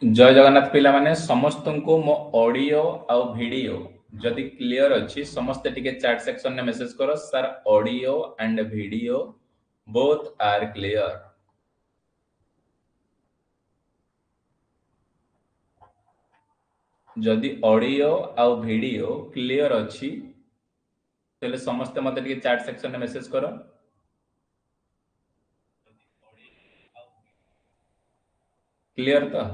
जय जगन्नाथ पिला माने समस्त को मो ऑडियो आउ वीडियो जदि क्लियर अच्छी समस्ते टिके चैट सेक्शन में मेसेज करो sir audio and video both are clear. जदि ऑडियो आउ वीडियो क्लियर अच्छी तेले समस्ते मते टिके चैट सेक्शन में मेसेज करो। क्लियर तो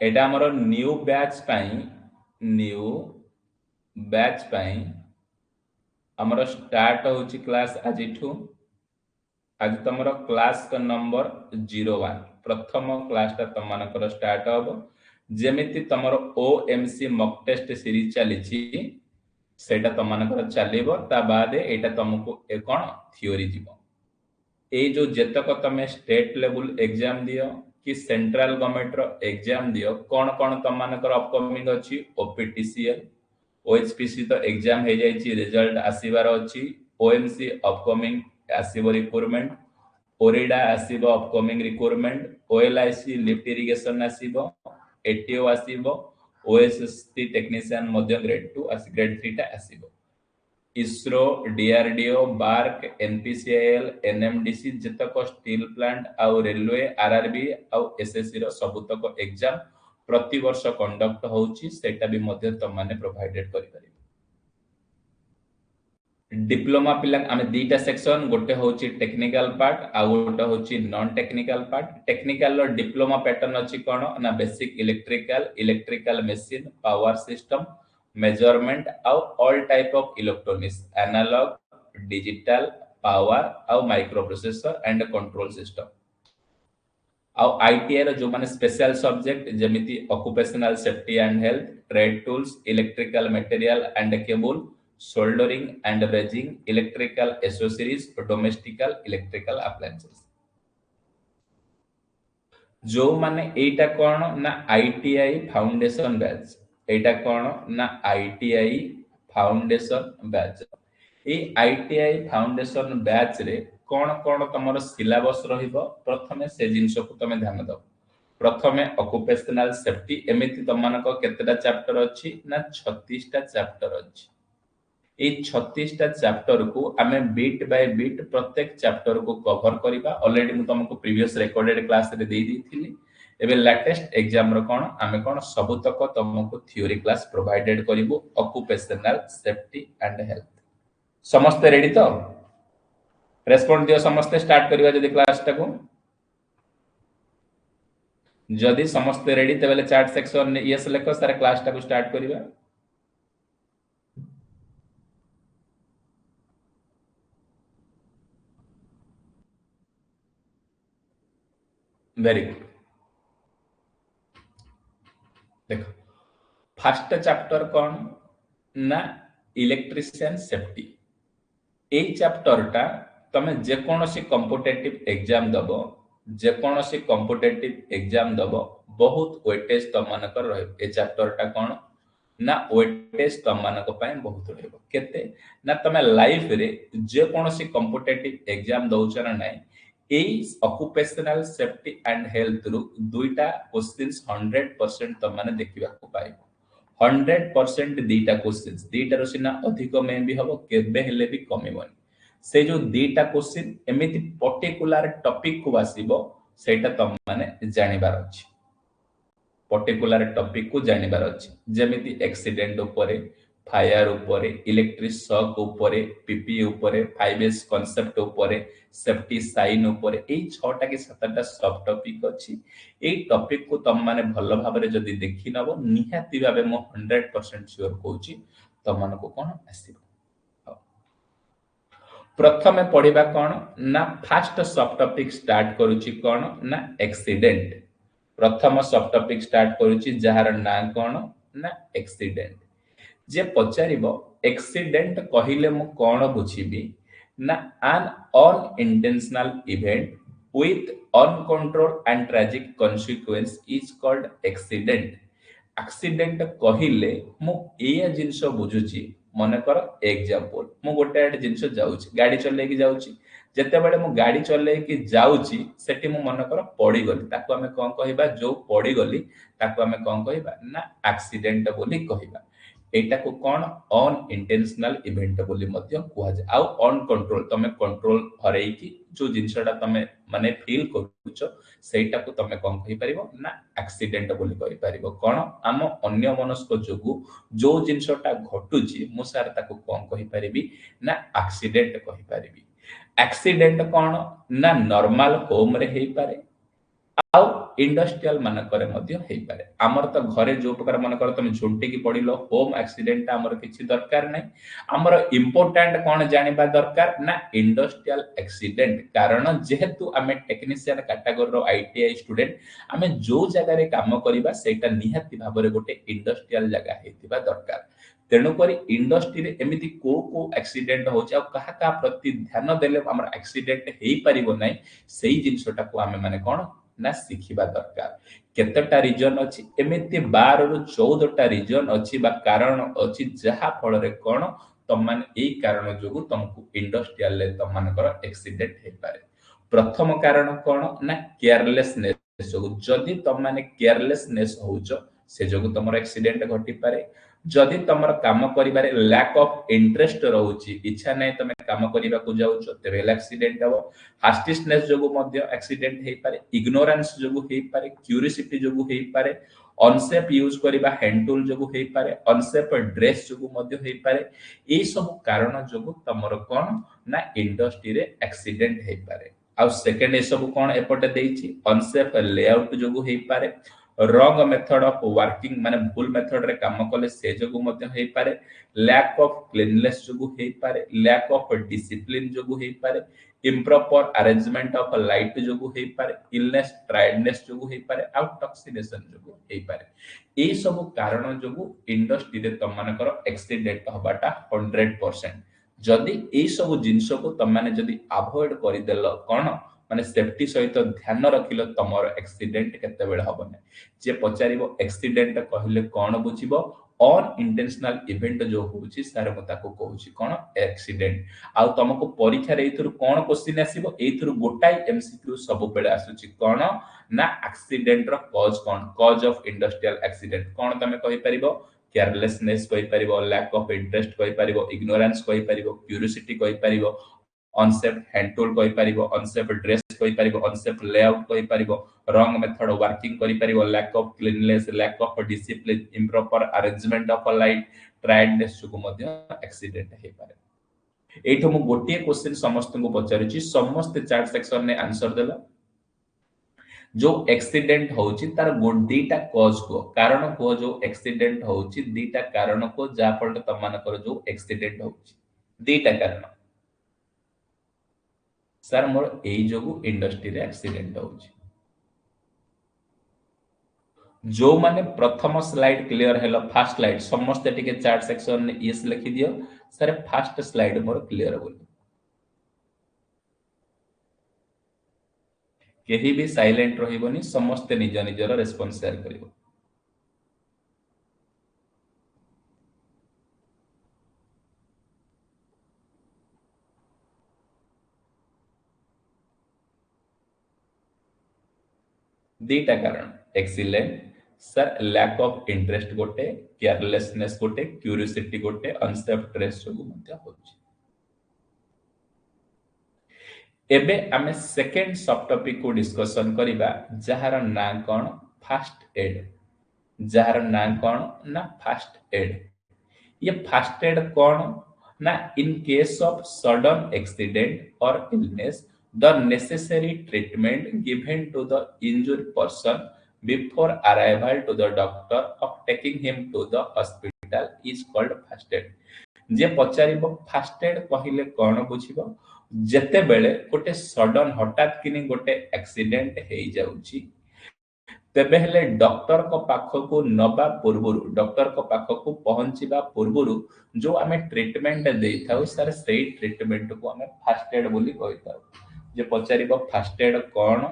एटा हमरो न्यू बैच पाई हमरो स्टार्ट होची क्लास आजिठू आज तुम क्लास का नंबर 01 प्रथम क्लास टा तुम मानकर स्टार्ट हम जेमिति तुम ओएमसी मॉक टेस्ट सीरीज चली सेटा तुम मानकर चलिबो ता बाद एटा तुमको ए कोन थ्योरी जीवो ए जो जेतक तुम स्टेट लेवल एग्जाम दियो कि सेंट्रल गवर्नमेंट रो एग्जाम दियो कोन कोन तुम मानकर अपकमिंग अछि ओपीटीसीएल ओएचपीसी तो एग्जाम हे जाई छि रिजल्ट आसीबार अछि ओएमसी अपकमिंग आसीबो रिक्वायरमेंट ओरिडा आसीबो upcoming requirement OLIC lift irrigation आसीबो एटीओ आसीबो ओएसएसटी टेक्नीशियन मध्य ग्रेड 2 ग्रेड 3 टा आसीबो ISRO DRDO BARC NPCIL NMDC जतक स्टील प्लांट आउ रेलवे आरआरबी आउ एसएससी रो सबुतक एग्जाम प्रति वर्ष कंडक्ट होउची सेटा भी मध्य तम माने प्रोवाइडेड करि परिबो। डिप्लोमा पिला आमे दीटा सेक्शन गोटे होची टेक्निकल पार्ट आ गोटे होची नॉन टेक्निकल पार्ट टेक्निकल रो डिप्लोमा पैटर्न अछि कोन ना basic electrical machine power system measurement आ all type of electronics analog digital power आ microprocessor and control system आ आईटीआई रो जो माने स्पेशल सब्जेक्ट जेमिति occupational safety and health trade tools electrical material and cable soldering and brazing electrical accessories domestical electrical appliances जो माने एटा कोन ना ITI foundation batch एटा कोन ना आईटीआई फाउंडेशन बैच ए ITI foundation batch रे कोन कोन तमर सिलेबस रहिबो प्रथमे से जिंस को तमे ध्यान दो प्रथमे ऑक्युपेशनल सेफ्टी एमिति तमानको केतेटा चैप्टर अछि ना 36 टा चैप्टर अछि ए 36 टा चैप्टर को आमे बीट बाय बीट प्रत्येक चैप्टर को कवर करिबा ऑलरेडी मु तुमको प्रीवियस रिकॉर्डेड क्लास रे देई दिथिली एबे लेटेस्ट एग्जाम रो कोन आमे कोन सब तक तुमको थ्योरी क्लास प्रोवाइडेड करिवो ऑक्युपेशनल सेफ्टी एंड हेल्थ समस्त रेडी तो रेस्पोंड दियो समस्त स्टार्ट करिवा जदी क्लास टा को जदी समस्त रेडी तबेले चैट सेक्शन ने यस लेखो सारे क्लास टा को स्टार्ट करिवा वेरी गुड देखो फर्स्ट चैप्टर कौन ना इलेक्ट्रिशियन सेफ्टी ए चैप्टर टा तमे जे कोनोसी कॉम्पिटिटिव एग्जाम दबो जे कोनोसी कॉम्पिटिटिव एग्जाम दबो बहुत वेटेज तम मानकर रहबो ए चैप्टर टा कोन ना वेटेज तम मानक पय बहुत रहबो केते ना तमे लाइफ रे जे कोनोसी कॉम्पिटिटिव एग्जाम दउछ ना नै एई ऑक्युपेशनल सेफ्टी एंड हेल्थ रु दुईटा क्वेश्चंस 100% तम माने देखिबा को पाइबो 100% दीटा क्वेश्चंस दीटा रो सिना अधिक में भी हबो केबे हेले भी कमिबोनी से जो दीटा क्वेश्चन एमिति पर्टिकुलर टॉपिक को आसीबो सेटा तम माने जानिबार अछि पर्टिकुलर टॉपिक को जानिबार अछि जेमिति एक्सीडेंट ऊपर फायर ऊपर इलेक्ट्रिक शॉक ऊपर पीपी ऊपर 5S कांसेप्ट ऊपर सेफ्टी साइन ऊपर एई 6टा कि 7टा सब टॉपिक अछि एई टॉपिक को तम माने भलो भाबरे जदी देखि नबो निहाती भाबे मो 100% श्योर कहूची तम मानको कोन आसीबो प्रथमे पढिबा कोन ना फर्स्ट सब टॉपिक स्टार्ट करूची कोन ना एक्सीडेंट प्रथम सब टॉपिक स्टार्ट करूची जहार ना कोन ना एक्सीडेंट जे पचारिबो एक्सीडेंट कहिले मु कोन बुझिबी ना an unintentional event with uncontrolled and tragic consequence is called accident accident कहिले मु एया जिंस बुझुची मनकर एग्जांपल मु गोटे आडे जिंस जाउची गाड़ी चलेकी जाउची जेतेबेले मु गाड़ी चलेकी जाउची सेठी मु मनकर पड़ी गली ताको हमें कोन कहबा जो पड़ी गली ताको हमें कोन कहबा ना एक्सीडेंट बोली कहबा एटा को कोन अनइंटेंशनल इवेंट बोली मध्य कुआ जाय आ अनकंट्रोल तमे कंट्रोल हरेई की जो जिंसटा तमे माने फील करूचो सेटा को तमे कोन कहि परिबो ना एक्सीडेंट बोली कहि परिबो कोन आम अन्य मनस्क जोगु जो जिंसटा घटुची मु सार ताको कोन कहि परिबी ना एक्सीडेंट कहि परिबी एक्सीडेंट कोन ना नॉर्मल होम रे हेई पारे आउ इंडस्ट्रियल मानकर मध्य हेई पारे हमर तो घरे जो प्रकार मानकर तुम झुंटी की पड़िलो होम एक्सीडेंट हमर किछि दरकार नै हमर इंपोर्टेंट कोन जानिबा दरकार ना इंडस्ट्रियल एक्सीडेंट कारण जेहेतु हमें टेक्नीशियन कैटेगरी रो आईटीआई स्टूडेंट हमें जो जगह रे काम करिबा सेटा निहाती भाबरे गोटे इंडस्ट्रियल जगह हेतिबा दरकार तेणु करी इंडस्ट्री रे एमिति को एक्सीडेंट होचे आ कहा का प्रति ध्यान देले हमर एक्सीडेंट हेई परिबो नै सेही जिंसटा को हमें माने कोन ना शिखिबा दरकार केतटा रीजन अछि एमिति 12 रु 14 टा रीजन अछि बा कारण अछि जहा फल रे कोन तम मान एई कारण जोगु तुमको इंडस्ट्रियल ले तम मानकर एक्सीडेंट हे पारे प्रथम कारण कोन ना केयरलेसनेस जोगु जदी तम माने केयरलेसनेस होउचो से जोगु तमर एक्सीडेंट घटी पारे जदि तमर काम करिबारे लैक ऑफ इंटरेस्ट रहउची इच्छा नै तमे काम करिबा को जाउचो तेबे एक्सीडेंट हबो हास्टिसनेस जोगु मध्य एक्सीडेंट हेई पारे इग्नोरेंस जोगु हेई पारे क्यूरियोसिटी जोगु हेई पारे अनसेफ यूज करिबा हैंड टूल जोगु हेई पारे अनसेफ ड्रेस जोगु मध्य हेई पारे ए सब कारण जोगु तमर कोन ना इंडस्ट्री रे एक्सीडेंट हेई पारे आ सेकंड ए सब कोन एपटे देइची अनसेफ लेआउट जोगु हेई पारे रॉन्ग मेथड ऑफ वर्किंग माने भूल मेथड रे काम कले से जोगु मध्य हेई पारे लैक ऑफ क्लीननेस जोगु हेई पारे लैक ऑफ डिसिप्लिन जोगु हेई पारे improper arrangement of a light जोगु हेई पारे इलनेस टायर्डनेस जोगु हेई पारे आ टॉक्सिनेशन जोगु हेई पारे ए सब कारण जोगु इंडस्ट्री रे तम मानकर एक्सीडेंट हबाटा 100% जदी ए सब जिंस को तम माने जदी अवॉइड करि देलो कोन माने सेफ्टी सहित ध्यान रखिलो तमर एक्सीडेंट केते बेले हबने जे पचारिबो एक्सीडेंट कहिले कोन बुझिबो अनइंटेंशनल इवेंट जो होउची सारे मता को कहूची कोन एक्सीडेंट आ तुमको परीक्षा रे इथुर कोन क्वेश्चन आसीबो एथुर गोटाई एमसीक्यू सब बेले आसुची कोन ना एक्सीडेंट रो कॉज ऑफ इंडस्ट्रियल एक्सीडेंट कोन तमे कहि परिबो केयरलेसनेस कहि परिबो लैक ऑफ इंटरेस्ट कहि परिबो इग्नोरेंस कहि परिबो क्यूरियोसिटी कहि परिबो अनसेफ हैंड टूल कहि परिबो अनसेफ ड्रेस कहि परिबो अनसेफ लेआउट कहि परिबो रॉन्ग मेथड वर्किंग करि परिबो lack of cleanness lack of discipline improper arrangement of a light tiredness को मध्य एक्सीडेंट हे पारे एठो मु गोटिए क्वेश्चन समस्त को पचारुची समस्त चार्ट सेक्शन ने आंसर देला जो एक्सीडेंट होउची तार गोडीटा कॉज को कारण को जो एक्सीडेंट होउची दीटा कारण को जा फल तमान कर जो एक्सीडेंट होउची दीटा कारण सर मोर एई जोगु इंडस्ट्री रे एक्सीडेंट होउची जो माने प्रथम slide clear hello first slide समस्त टिके चार्ट सेक्शन ने यस लिखि दियो sir first slide more clear बोली केही भी साइलेंट रहिबोनी समस्त निज निजर रेस्पॉन्स शेयर करिवो दीटा कारण excellent sir lack of interest गोटे केयरलेसनेस गोटे क्यूरियोसिटी गोटे अनसेफ ड्रेस जोगु मध्य होची एबे आमे सेकंड सब टॉपिक को डिस्कशन करिबा जहार ना कोन फर्स्ट एड जहार ना कोन ना फर्स्ट एड ये फर्स्ट एड कोन ना in case of sudden accident और illness the necessary treatment given to the injured person before arrival to the doctor of taking him to the hospital is called first aid जे पचारिबो first aid कहिले कोन बुझिबो जते बेले गोटे sudden हठात किनी गोटे एक्सीडेंट हेई जाउची तेबे हेले डॉक्टर को पाखो को नबा पूर्वरु डॉक्टर को पाखो को पहुंचीबा पूर्वरु जो हमें ट्रीटमेंट देइथाउ सर सेही ट्रीटमेंट को हमें फर्स्ट एड बोली कहिताउ जे पचारिबो फर्स्ट एड कोन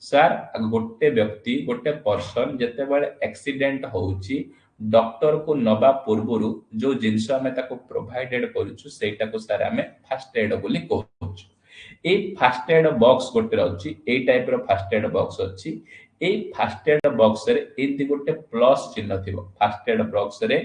सर गोटे व्यक्ति गोटे पर्सन जते बेले एक्सीडेंट होउची डॉक्टर को नबा पूर्वरु जो जिंस आमे ताको प्रोवाइडेड करूछु सेटा को सारे आमे फर्स्ट एड बोली कहूछु। ए फर्स्ट एड बॉक्स गोटे अछि, ए type row first aid box अछि। ए फर्स्ट एड बॉक्स रे एति गोटे प्लस चिन्ह थिबो। फर्स्ट एड बॉक्स रे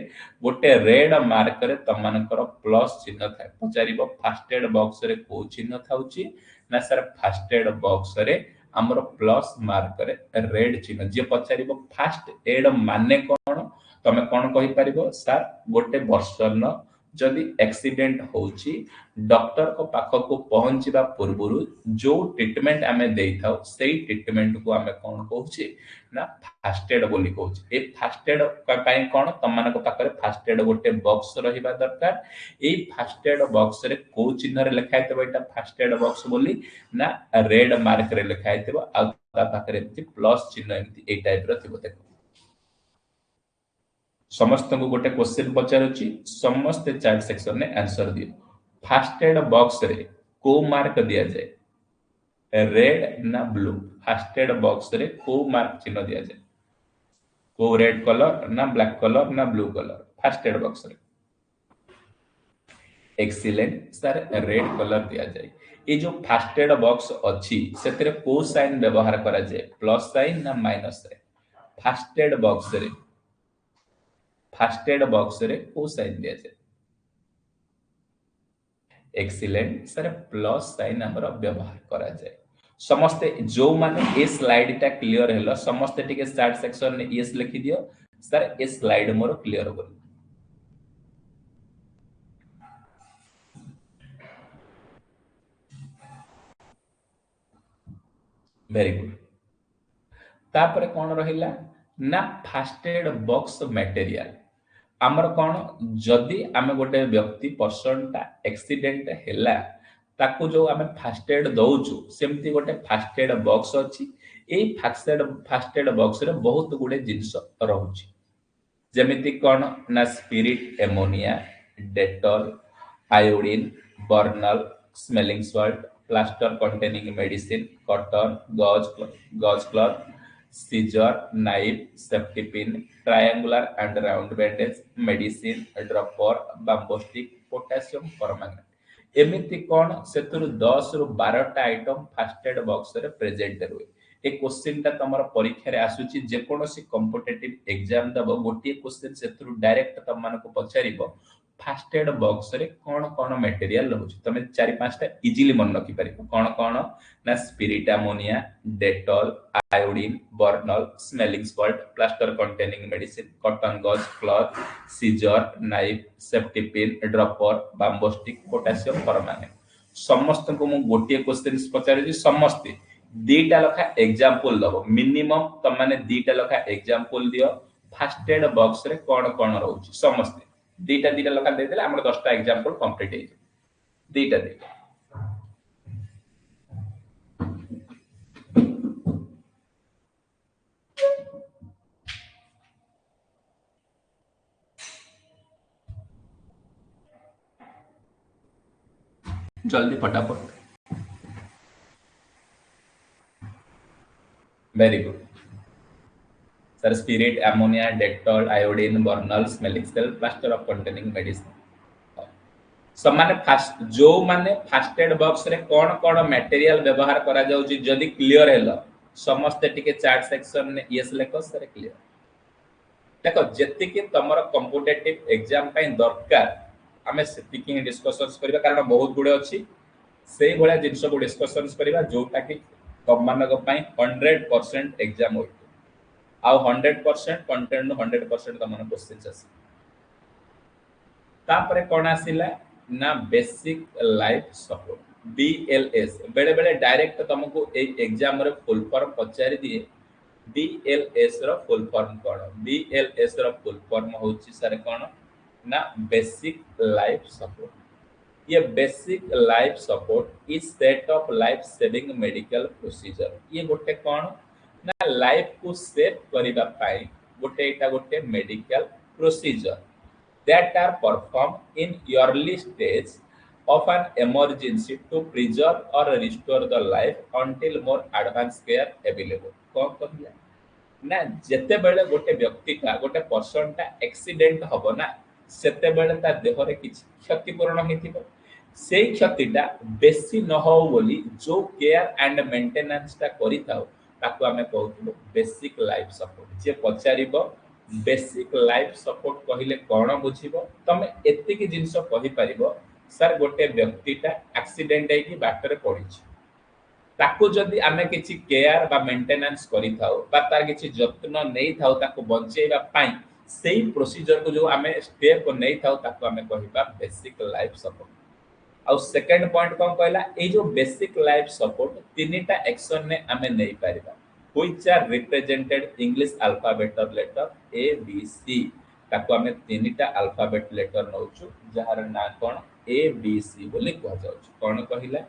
गोटे रेड मार्क रे तमानकर प्लस चिन्ह थाए। पचारिबो फर्स्ट एड बॉक्स रे को चिन्ह थाउची ना सर फर्स्ट एड बॉक्स रे हमरो प्लस मार्क रे रेड चिन्ह। जे पचारिबो फर्स्ट एड माने कोन, तमे कोन कहि परिबो सर गोटे वर्षन जदि एक्सीडेंट होची डॉक्टर को पाख को पहुंचबा पूर्वरु जो ट्रीटमेंट आमे देइथाउ सेही ट्रीटमेंट को आमे कोन कहूची ना फर्स्ट एड बोली कहूची। ए फर्स्ट एड पई कोन तमान को पाखरे फर्स्ट एड गोटे बॉक्स रहिबा दरकार। ए फर्स्ट एड बॉक्स रे को चिन्ह रे लिखा हेतबो एटा फर्स्ट एड बॉक्स बोली ना रेड मार्क रे लिखा हेतबो आ ता पाखरे एमती प्लस चिन्ह एमती ए टाइप रो थिबो। देखो समस्त को गोटे क्वेश्चन पचारुची, समस्त चैट सेक्शन में आंसर दियो। फर्स्ट एड बॉक्स रे को मार्क दिया जाए, रेड ना ब्लू? फर्स्ट एड बॉक्स रे को मार्क चिन्ह दिया जाए, को रेड कलर ना ब्लैक कलर ना blue colour? First aid box रे एक्सीलेंट सर रेड कलर दिया जाए। ये जो फर्स्ट एड बॉक्स अच्छी से को साइन व्यवहार करा जाए, प्लस साइन ना minus sign? First aid box रे फर्स्ट एड बॉक्स रे को साइन दिया जाए, एक्सीलेंट सर प्लस साइन हमर व्यवहार करा जाए। समस्ते जो माने ए स्लाइड टा क्लियर हेलो समस्ते टिके चैट सेक्शन में यस लिखि दियो सर ए स्लाइड मोर क्लियर बोल। Very good. तापर कौन रहिला ना फर्स्ट एड बॉक्स मटेरियल आमर कौन जदि आमे गोटे व्यक्ति पर्सन टा एक्सीडेंट हैला ताकू जो आमे फर्स्ट एड दउचु सेमती गोटे फर्स्ट एड बॉक्स अछि। ए फर्स्ट एड बॉक्स रे बहुत गुडे जिंस रहउची जेमिति कौन ना spirit ammonia, Dettol, iodine, Burnol, smelling salt, plaster containing medicine, cotton, gauze cloth, scissor, knife, safety pin, triangular and round bandage, medicine, dropper, bamboo stick, potassium permanganate. एमिति कौन सेतुरु 10 रु 12 टा आइटम फर्स्ट एड बॉक्स रे present रुए। ए question टा तमर परीक्षा रे आसुची जे कोनोसी कॉम्पिटिटिव एग्जाम दबो गोटे क्वेश्चन सेतुरु डायरेक्ट तम मान को पचारिबो फर्स्ट एड बॉक्स रे कोन कोन मटेरियल रहउची। तमे 4-5 टा इजीली मन रखि परिबो कोन कोन ना spirit ammonia, Dettol, iodine, Burnol, smelling salt, plaster containing medicine, cotton gauze cloth, scissor, knife, safety pin, dropper, bamboo stick, potassium permanganate. समस्त को मु गोटे क्वेश्चन पचारि समस्ते दीटा लखा एग्जांपल दबो मिनिमम त माने दीटा लखा एग्जांपल दियो फर्स्ट एड बॉक्स रे कोन कोन रहउची। समस्ते दीटा दीटा लखा दे देले हमर 10 टा एग्जांपल कंप्लीट हे दीटा दीटा। जल्दी फटाफट। Very good sir spirit ammonia, Dettol, iodine, Burnol, smelling salt, plaster of containing medicine. समान फास्ट जो माने फर्स्ट एड बॉक्स रे कोन कोन मटेरियल व्यवहार करा जाउची जदी क्लियर हेलो समस्त टिके चैट सेक्शन में यस लेको सर क्लियर। देखो जति कि तमरो कॉम्पिटिटिव एग्जाम पई दरकार हमें सेटिंग डिस्कशंस करिबा कारण बहुत गुडे अछि सेही भलिया जिंस को डिस्कशंस करिबा जोटा कि तम मानक पई 100% एग्जाम होय आ 100% कंटेंट 100% तमन क्वेश्चंस अछि। तापरे कोन आसिला ना बेसिक लाइफ सपोर्ट बीएलएस। बेले बेले डायरेक्ट तुमको ए एग्जाम रे फुल फॉर्म पचारि दिए बीएलएस रो फुल फॉर्म कोन? बीएलएस रो फुल फॉर्म होची सर कोन ना बेसिक लाइफ सपोर्ट। ये basic life support is set of life saving medical procedure. ये गोटे कोन ना लाइफ को सेव करिबा पाई गोटे एटा गोटे medical procedure that are performed in early stage of an emergency to preserve or restore the life until more advanced care available। कौन कहला ना जेते बेले गोटे व्यक्ति का गोटे पर्सन टा एक्सीडेंट हबो ना सेते बेले ता देह रे किछ क्षतिपूर्ण हेतिबो सेई क्षतिटा बेसी न हो बोली जो केयर एंड मेंटेनेंस टा करि थाओ ताको हमें कहउथलो बेसिक लाइफ सपोर्ट जे पचारिबो बेसिक लाइफ सपोर्ट कहिले कोन बुझिबो तमे एत्ते की जिंस कहि परिबो सर गोटे व्यक्तिटा एक्सीडेंट है कि बाटरे पड़िछि ताको जदि आमे किछि केयर बा मेंटेनेंस करि थाओ बा तार किछि जत्न नै थाओ ताको बंचेबा पाई सेही प्रोसीजर को जो आमे स्टेप को नै थाओ ताको आमे कहिबा बेसिक लाइफ सपोर्ट आउ सेकंड पॉइंट कोन कहला ए जो बेसिक लाइफ सपोर्ट तीनटा एक्शन ने आमे नै परिबा which are represented English alphabet letter A B C ताको आमे तीनटा अल्फाबेट लेटर नौचु जहार ना कोन ए बी सी बोली कह जाउछु कोन कहिला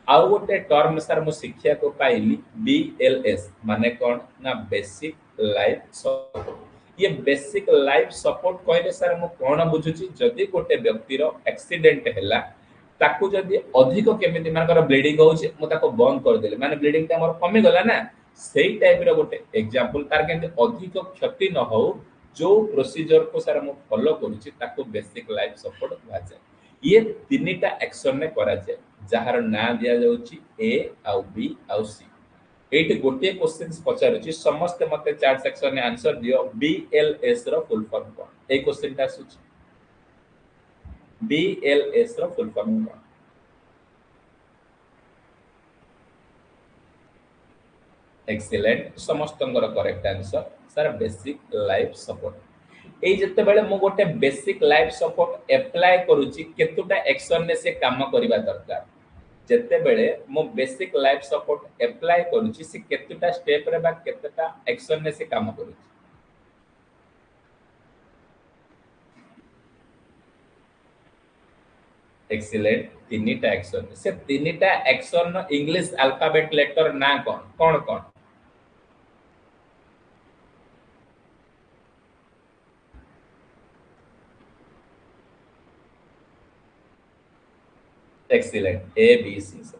आउ गोटे टर्म सर मु शिक्षा को पाइली बीएलएस माने कौन ना बेसिक लाइफ सपोर्ट ये बेसिक लाइफ सपोर्ट कहले सर मु कोन बुझुची जदी गोटे व्यक्ति रो एक्सीडेंट हैला ताकू जदी अधिक केमिति मानकर ब्लीडिंग होउची मु ताको बंद कर देले माने ब्लीडिंग ता मोर कमी गला ना सेही टाइप रो गोटे एग्जांपल तार केंति अधिक क्षति न हो जो प्रोसीजर को सर मु फॉलो करूची ताको बेसिक लाइफ सपोर्ट कहा जाय ये तीनटा एक्शन ने करा जाय जहार ना दिया जाउची ए आउ बी आउ सी एट गोटे क्वेश्चंस पचारुची समस्त मते चार सेक्शन ने आंसर दियो बीएलएस रो फुल फॉर्म कोन ए क्वेश्चन ता सुची बीएलएस रो फुल फॉर्म कोन एक्सीलेंट समस्तंगर correct answer sir basic life support ए जते बेले मु गोटे बेसिक लाइफ सपोर्ट अप्लाई करूची केतुटा एक्शन ने से काम करिबा दरकार जते बेले मु बेसिक लाइफ सपोर्ट अप्लाई करूची से केतुटा स्टेप रे बा केतुटा एक्शन ने से काम करूची एक्सीलेंट तीनटा एक्शन से तीनटा एक्शन इंग्लिश अल्फाबेट लेटर ना कोन कोन कोन excellent A B C sir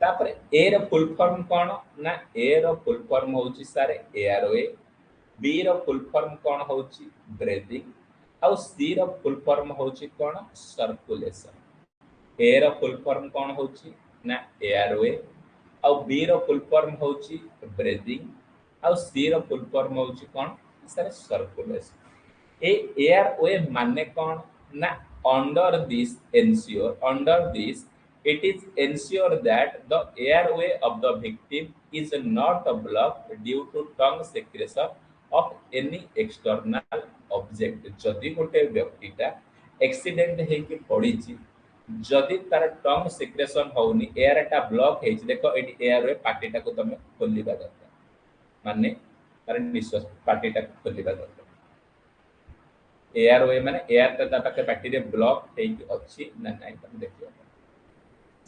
तापर ए रो फुल फॉर्म कोन ना ए रो फुल फॉर्म होउची सर एआरओए बी रो फुल फॉर्म कोन होउची ब्रीथिंग आउ सी रो फुल फॉर्म होउची कोन सर्कुलेशन ए रो फुल फॉर्म कोन होउची ना एआरओए आउ बी रो फुल फॉर्म होउची ब्रीथिंग आउ सी रो फुल फॉर्म होउची कोन सर सर्कुलेशन ए एआरओए माने कोन ना under this it is ensure that the airway of the victim is not blocked due to tongue secretion of any external object जदि गोटे व्यक्तिटा accident हे कि पड़ीची जदि तार टंग सिक्रेशन होउनी एयरटा ब्लॉक हेछि देखो एटी एयरवे पार्टीटा को तमे खोलिबा दरकार माने तार निश्वास पार्टीटा खोलिबा दरकार एयरवे माने एयर ता पाके पार्टी रे ब्लॉक हेकि अछि ना नाही तमे देखियो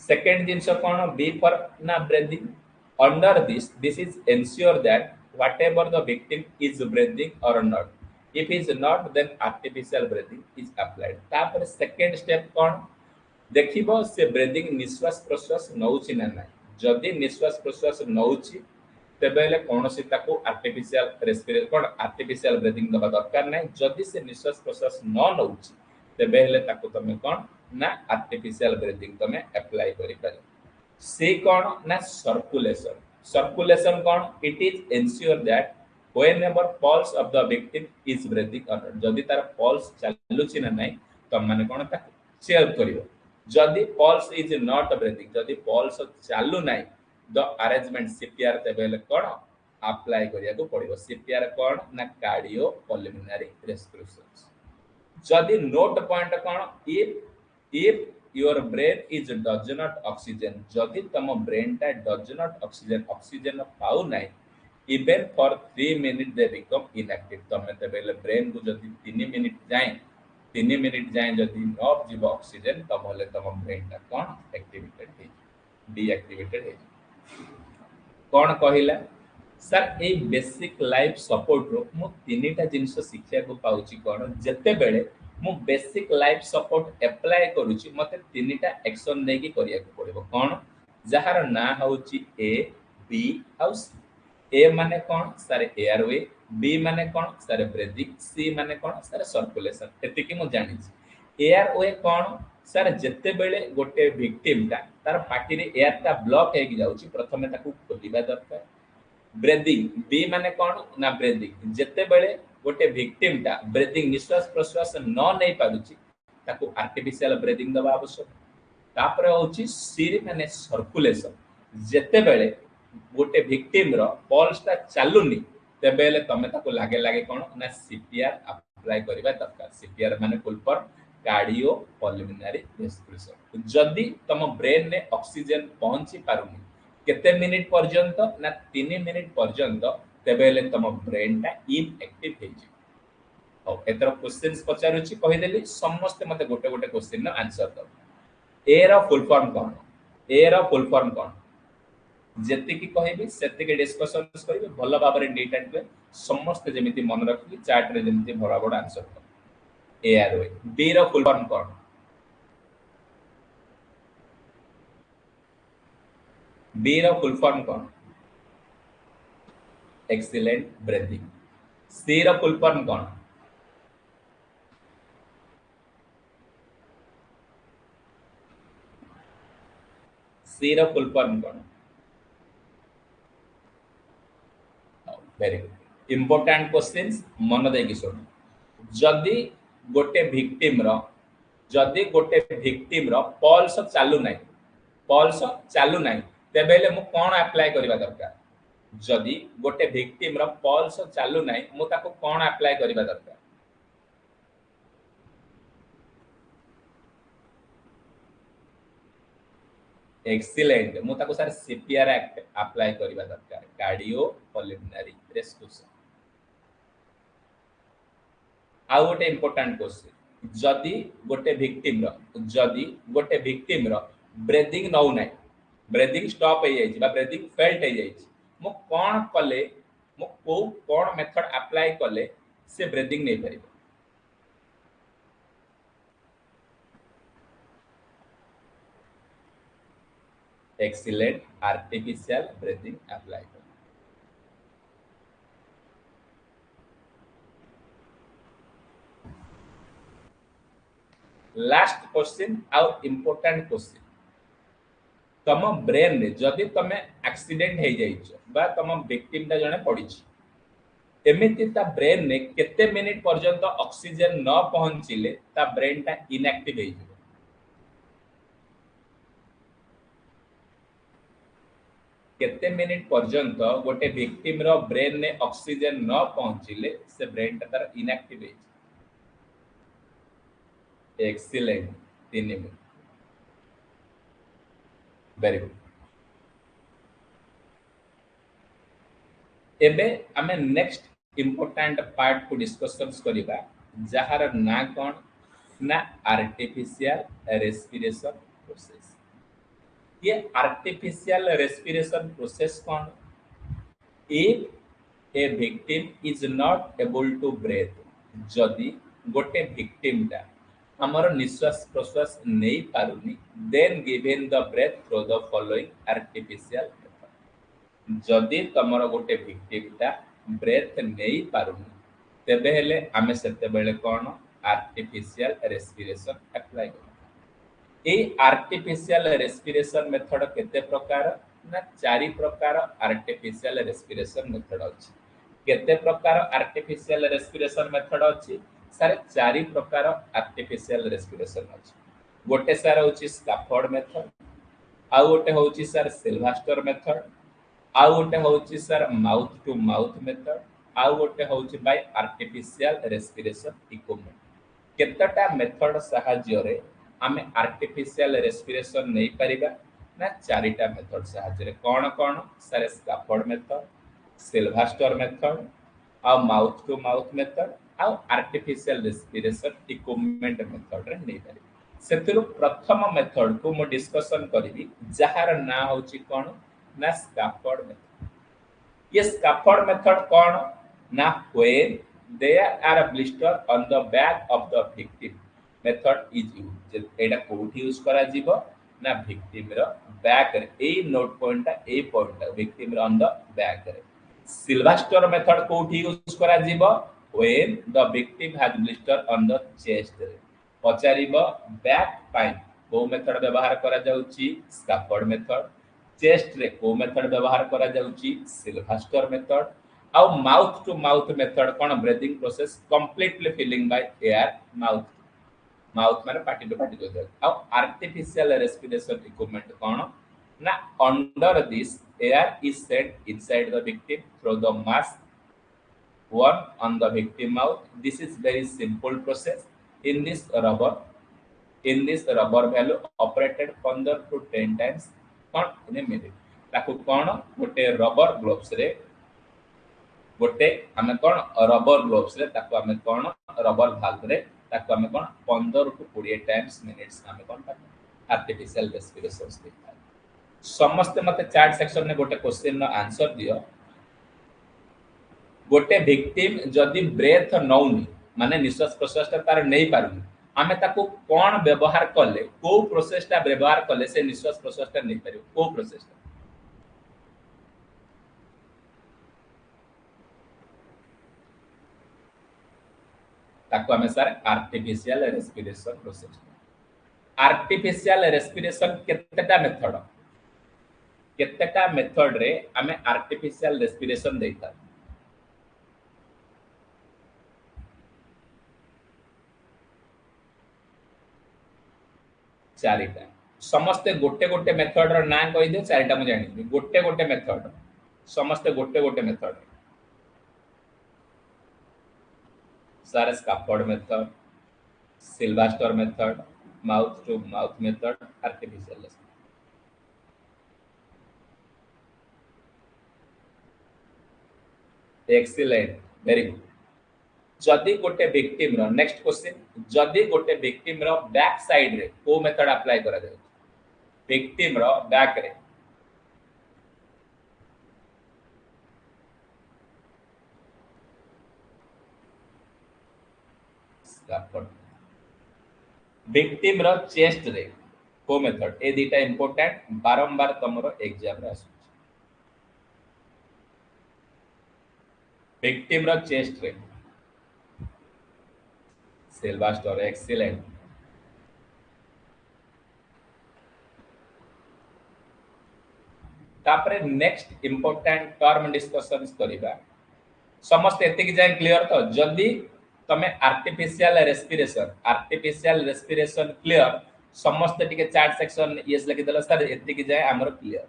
सेकंड जिंस कोन बी फॉर ना breathing under this is ensure that whatever the victim is breathing or not if is not then artificial breathing is applied तापर सेकंड स्टेप कोन देखिबो से ब्रीथिंग निश्वास प्रश्वास नउछि ना नाही जदि निश्वास प्रश्वास नउछि तेबेले कोनोसी ताको आर्टिफिशियल रेस्पिरेशन कोन आर्टिफिशियल ब्रीथिंग दबा दरकार नै जदि से निश्वास प्रश्वास न नउछि तेबेले ताको तमे कोन ना आर्टिफिशियल ब्रीथिंग तमे अप्लाई करि पारे से कोन ना circulation cone it is ensure that whenever pulse of the victim is breathing or not जदि तार पल्स चालुछि ना नै त माने कोन ताको चेक करिवो जदि पल्स इज नॉट ब्रीथिंग जदि पल्स चालू नै द अरेंजमेंट सीपीआर तेबेले कोन अप्लाई करिया को पड़िबो सीपीआर कोन ना कार्डियो पल्मोनरी रेस्पिरेशन जदि नोट पॉइंट कोन if your brain is does not oxygen जदि तम ब्रेन ता डज नॉट ऑक्सीजन पाउ नै even for 3 minute they become inactive तमे तेबेले ब्रेन को जदि 3 मिनिट जाए जदि न जीव ऑक्सीजन तमले तम ब्रेन ता कोन एक्टिवेटेड हे डीएक्टिवेटेड हे कोन कहिला सर ए बेसिक लाइफ सपोर्ट रो मु तीनटा जिंस शिक्षा को पाउची कोन जते बेले मु बेसिक लाइफ सपोर्ट अप्लाई करूची मते तीनटा एक्शन देकी करिया को पड़िबो कोन जहार ना होची ए बी आउ सी ए माने कौन सारे एयरवे, बी माने कौन सारे ब्रीदिंग, सी माने कौन सारे सर्कुलेशन। एतिकी मु जानि एयरवे कौन सारे जत्ते बेले गोटे विक्टिम ता तार पार्टी रे एयर ता ब्लॉक हे जाउची प्रथमे ताकू खोलिबा दरकार। ब्रीदिंग बी माने कौन ना ब्रीदिंग जत्ते बेले गोटे विक्टिम ता ब्रीदिंग निश्वास प्रश्वास न नै पारुची ताकू आर्टिफिशियल ब्रीदिंग दबा आवश्यक। तापर होची सी माने सर्कुलेशन जत्ते बेले गोटे विक्टिम रो पल्स ता चालुनी तेबेले तमे ताको लागे लागे कोन ना सीपीआर अप्लाई करबा दरकार। सीपीआर माने full form cardio pulmonary respiration. जदि तम ब्रेन ने ऑक्सीजन पहुंची पारुनी केते मिनिट पर्यंत ना 3 मिनिट पर्यंत तेबेले तम ब्रेन ता इनएक्टिव हे जी। ओ एतर क्वेश्चंस पचारुची कहि देली समस्त मते गोटे गोटे क्वेश्चन नो आंसर दो। ए रो फुल फॉर्म कोन, ए रो फुल फॉर्म कोन जेति की कहबी सेति के डिस्कशन करबे भलो भाबरे नीट एंड क्लीन समस्त जेमिति मन रखि चार्ट रे जेमिति बड़ा बड़ा आंसर कर। ए आर ओ बी रो फुल फॉर्म कोन, बी रो फुल फॉर्म कोन एक्सीलेंट ब्रीथिंग। सी रो फुल फॉर्म कोन, सी रो फुल फॉर्म कोन वेरी गुड इंपोर्टेंट क्वेश्चंस मन दे की सुन। जदि गोटे विक्टिम रो जदि गोटे विक्टिम रो पल्स चालू नाही, पल्स चालू नाही तेबेले मु कोन अप्लाई करबा दरकार। जदि गोटे विक्टिम रो पल्स चालू नाही मु ताको कोन अप्लाई करबा दरकार। एक्सीलेंट मु ताको सर सीपीआर अप्लाई करबा दरकार कार्डियो पल्मोनरी रेस्पिरेशन। आउ गोटे इंपोर्टेंट क्वेश्चन जदि गोटे विक्टिम रो ब्रीदिंग नौ नाही ब्रीदिंग स्टॉप हे जाई बा ब्रीदिंग फेल्ट हे जाई मु कोन कले मु कोन मेथड अप्लाई कले से ब्रीदिंग नै परिबो। एक्सीलेंट आर्टिफिशियल ब्रीदिंग अप्लाई कर। लास्ट क्वेश्चन आउ इंपोर्टेंट क्वेश्चन तम ब्रेन रे जदि तमे एक्सीडेंट हे जाइछ बा तम विक्टिम ता जने पडिछ एमिति ता ब्रेन ने केते मिनिट पर्यंत ऑक्सीजन न पहुंचिले ता ब्रेन ता इनएक्टिव हे जिवो। केते मिनिट पर्यंत गोटे विक्टिम रो ब्रेन ने ऑक्सीजन न पहुंचिले से ब्रेन ता तार इनएक्टिव हे। Excellent 3 minute very good. एबे हमें नेक्स्ट इंपोर्टेंट पार्ट को डिस्कशंस करिबा जहार ना कोन ना आर्टिफिशियल रेस्पिरेशन प्रोसेस। ये आर्टिफिशियल रेस्पिरेशन प्रोसेस कौन if a victim is not able to breathe जदि गोटे विक्टिम ता हमर निश्वास प्रश्वास नहीं पारुनी then given the breath through the following artificial method. जदि तमर गोटे विक्टिम ता ब्रेथ नहीं पारुनी तेबे हेले आमे सेते बेले कोन आर्टिफिशियल रेस्पिरेशन अप्लाई कर। ए आर्टिफिशियल रेस्पिरेशन मेथड केते प्रकार ना 4 प्रकार आर्टिफिशियल रेस्पिरेशन मेथड अछि। केते प्रकार आर्टिफिशियल रेस्पिरेशन मेथड अछि सारे 4 प्रकार आर्टिफिशियल रेस्पिरेशन अछि। गोटे सार होछि स्कैफोल्ड मेथड, आ गोटे होछि सर सिल्वास्टर मेथड, आ गोटे होछि sir mouth to mouth method, आ गोटे होछि बाय आर्टिफिशियल रेस्पिरेशन इक्विपमेंट। केतटा मेथड सहाय्य रे आमे आर्टिफिशियल रेस्पिरेशन नहीं परिबा ना 4टा मेथड सहाय्य रे कोन कोन sir scaffold method, Silvester method, आ माउथ टू माउथ मेथड आ आर्टिफिशियल रेस्पिरेशन इक्विपमेंट मेथड रे नहीं परिबा। सेतिरु प्रथम मेथड को मो डिस्कशन करिवि जहार ना होछि कोन ना स्कैफोल्ड मेथड। ये स्कैफोल्ड मेथड कोन ना when there are a blister on the back of the victim method is used। एटा कोठी यूज करा जीवो ना विक्टिम रो बैक रे ए नोट पॉइंट टा ए पॉइंट टा विक्टिम रो ऑन द बैक रे सिल्वास्टर मेथड कोठी यूज करा जीवो when the victim has blister on the chest रे पचारिबो बैक पाइन को मेथड व्यवहार करा जाउची स्कैफोल्ड मेथड चेस्ट रे को मेथड व्यवहार करा जाउची सिल्वास्टर मेथड आउ माउथ टू माउथ मेथड कोन breathing process completely filling by air mouth mouth माने पार्टी टू पार्टी जो आउ आर्टिफिशियल रेस्पिरेशन इक्विपमेंट कोन ना under this air is sent inside the victim through the mask one on the victim mouth. This is very simple process. In this rubber value operated 15 to 10 times in a minute. ताकू कौन गोटे rubber gloves रे गोटे आमे कौन rubber gloves रे ताकू आमे कौन रबर भाल्व रे ताकू आमे कौन 15 टू 20 टाइम्स मिनिट्स आमे कौन आर्टिफिशियल रेस्पिरेशन देता समस्त मते चैट सेक्शन में गोटे क्वेश्चन नो आंसर दियो गोटे विक्टिम जदी ब्रेथ नौनी माने निश्वास प्रश्वास तार नै पारुनी आमे ताको कोन व्यवहार करले को प्रोसेसटा व्यवहार करले से निश्वास प्रश्वास नै पारियो को प्रोसेस ताको आमे sir artificial respiration process artificial respiration केतेटा मेथड केतेटा मेथड रे आमे आर्टिफिशियल रेस्पिरेशन देता चारिटा समस्त गोटे गोटे मेथड रो ना कहि दे चारिटा मु जानि गोटे गोटे मेथड समस्त गोटे गोटे मेथड सारे scaffold method Silvester method mouth to mouth method artificial excellent very good जदी गोटे विक्टिम रो नेक्स्ट क्वेश्चन जदी गोटे विक्टिम रो बैक साइड रे को मेथड अप्लाई करा जाय विक्टिम रो बैक रे विक्टिम रो चेस्ट रे को मेथड ए दीटा इंपोर्टेंट बारंबार तमरो एग्जाम रे आसु विक्टिम रो चेस्ट रे सिल्वास्टर एक्सीलेंट तापरे नेक्स्ट इंपोर्टेंट टर्म डिस्कशंस करिबा समस्त एते की जाय क्लियर तो जदी तमे आर्टिफिशियल रेस्पिरेशन क्लियर समस्त टिके चैट सेक्शन यस लगी दला सर एते की जाय हमर क्लियर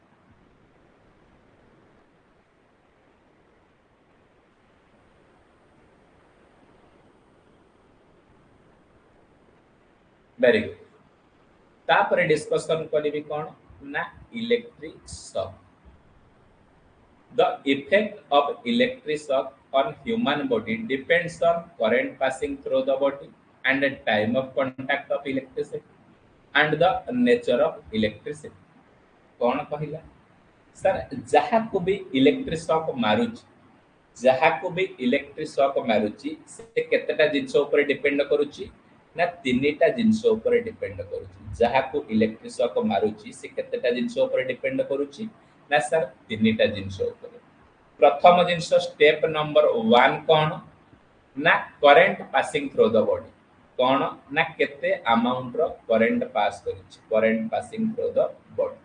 वेरी गुड तापर डिस्कशन करिबी कोन ना electric shock the effect of electric shock on human body depends on current passing through the body and the time of contact of electricity and the nature of electricity कौन कहिला sir जहा को भी electric shock मारुची जहा को भी electric shock मारुची से केतेटा जिंस ऊपर डिपेंड करूची ना तीनटा जिंस ऊपर डिपेंड करूची जहा को इलेक्ट्रिक शॉक मारुची से केतेटा जिंस ऊपर डिपेंड करूची ना सर तीनटा जिंस ऊपर प्रथम जिंस स्टेप नंबर 1 कौन ना current passing through the body कौन ना केते अमाउंट रो करंट पास करिछि current passing through the body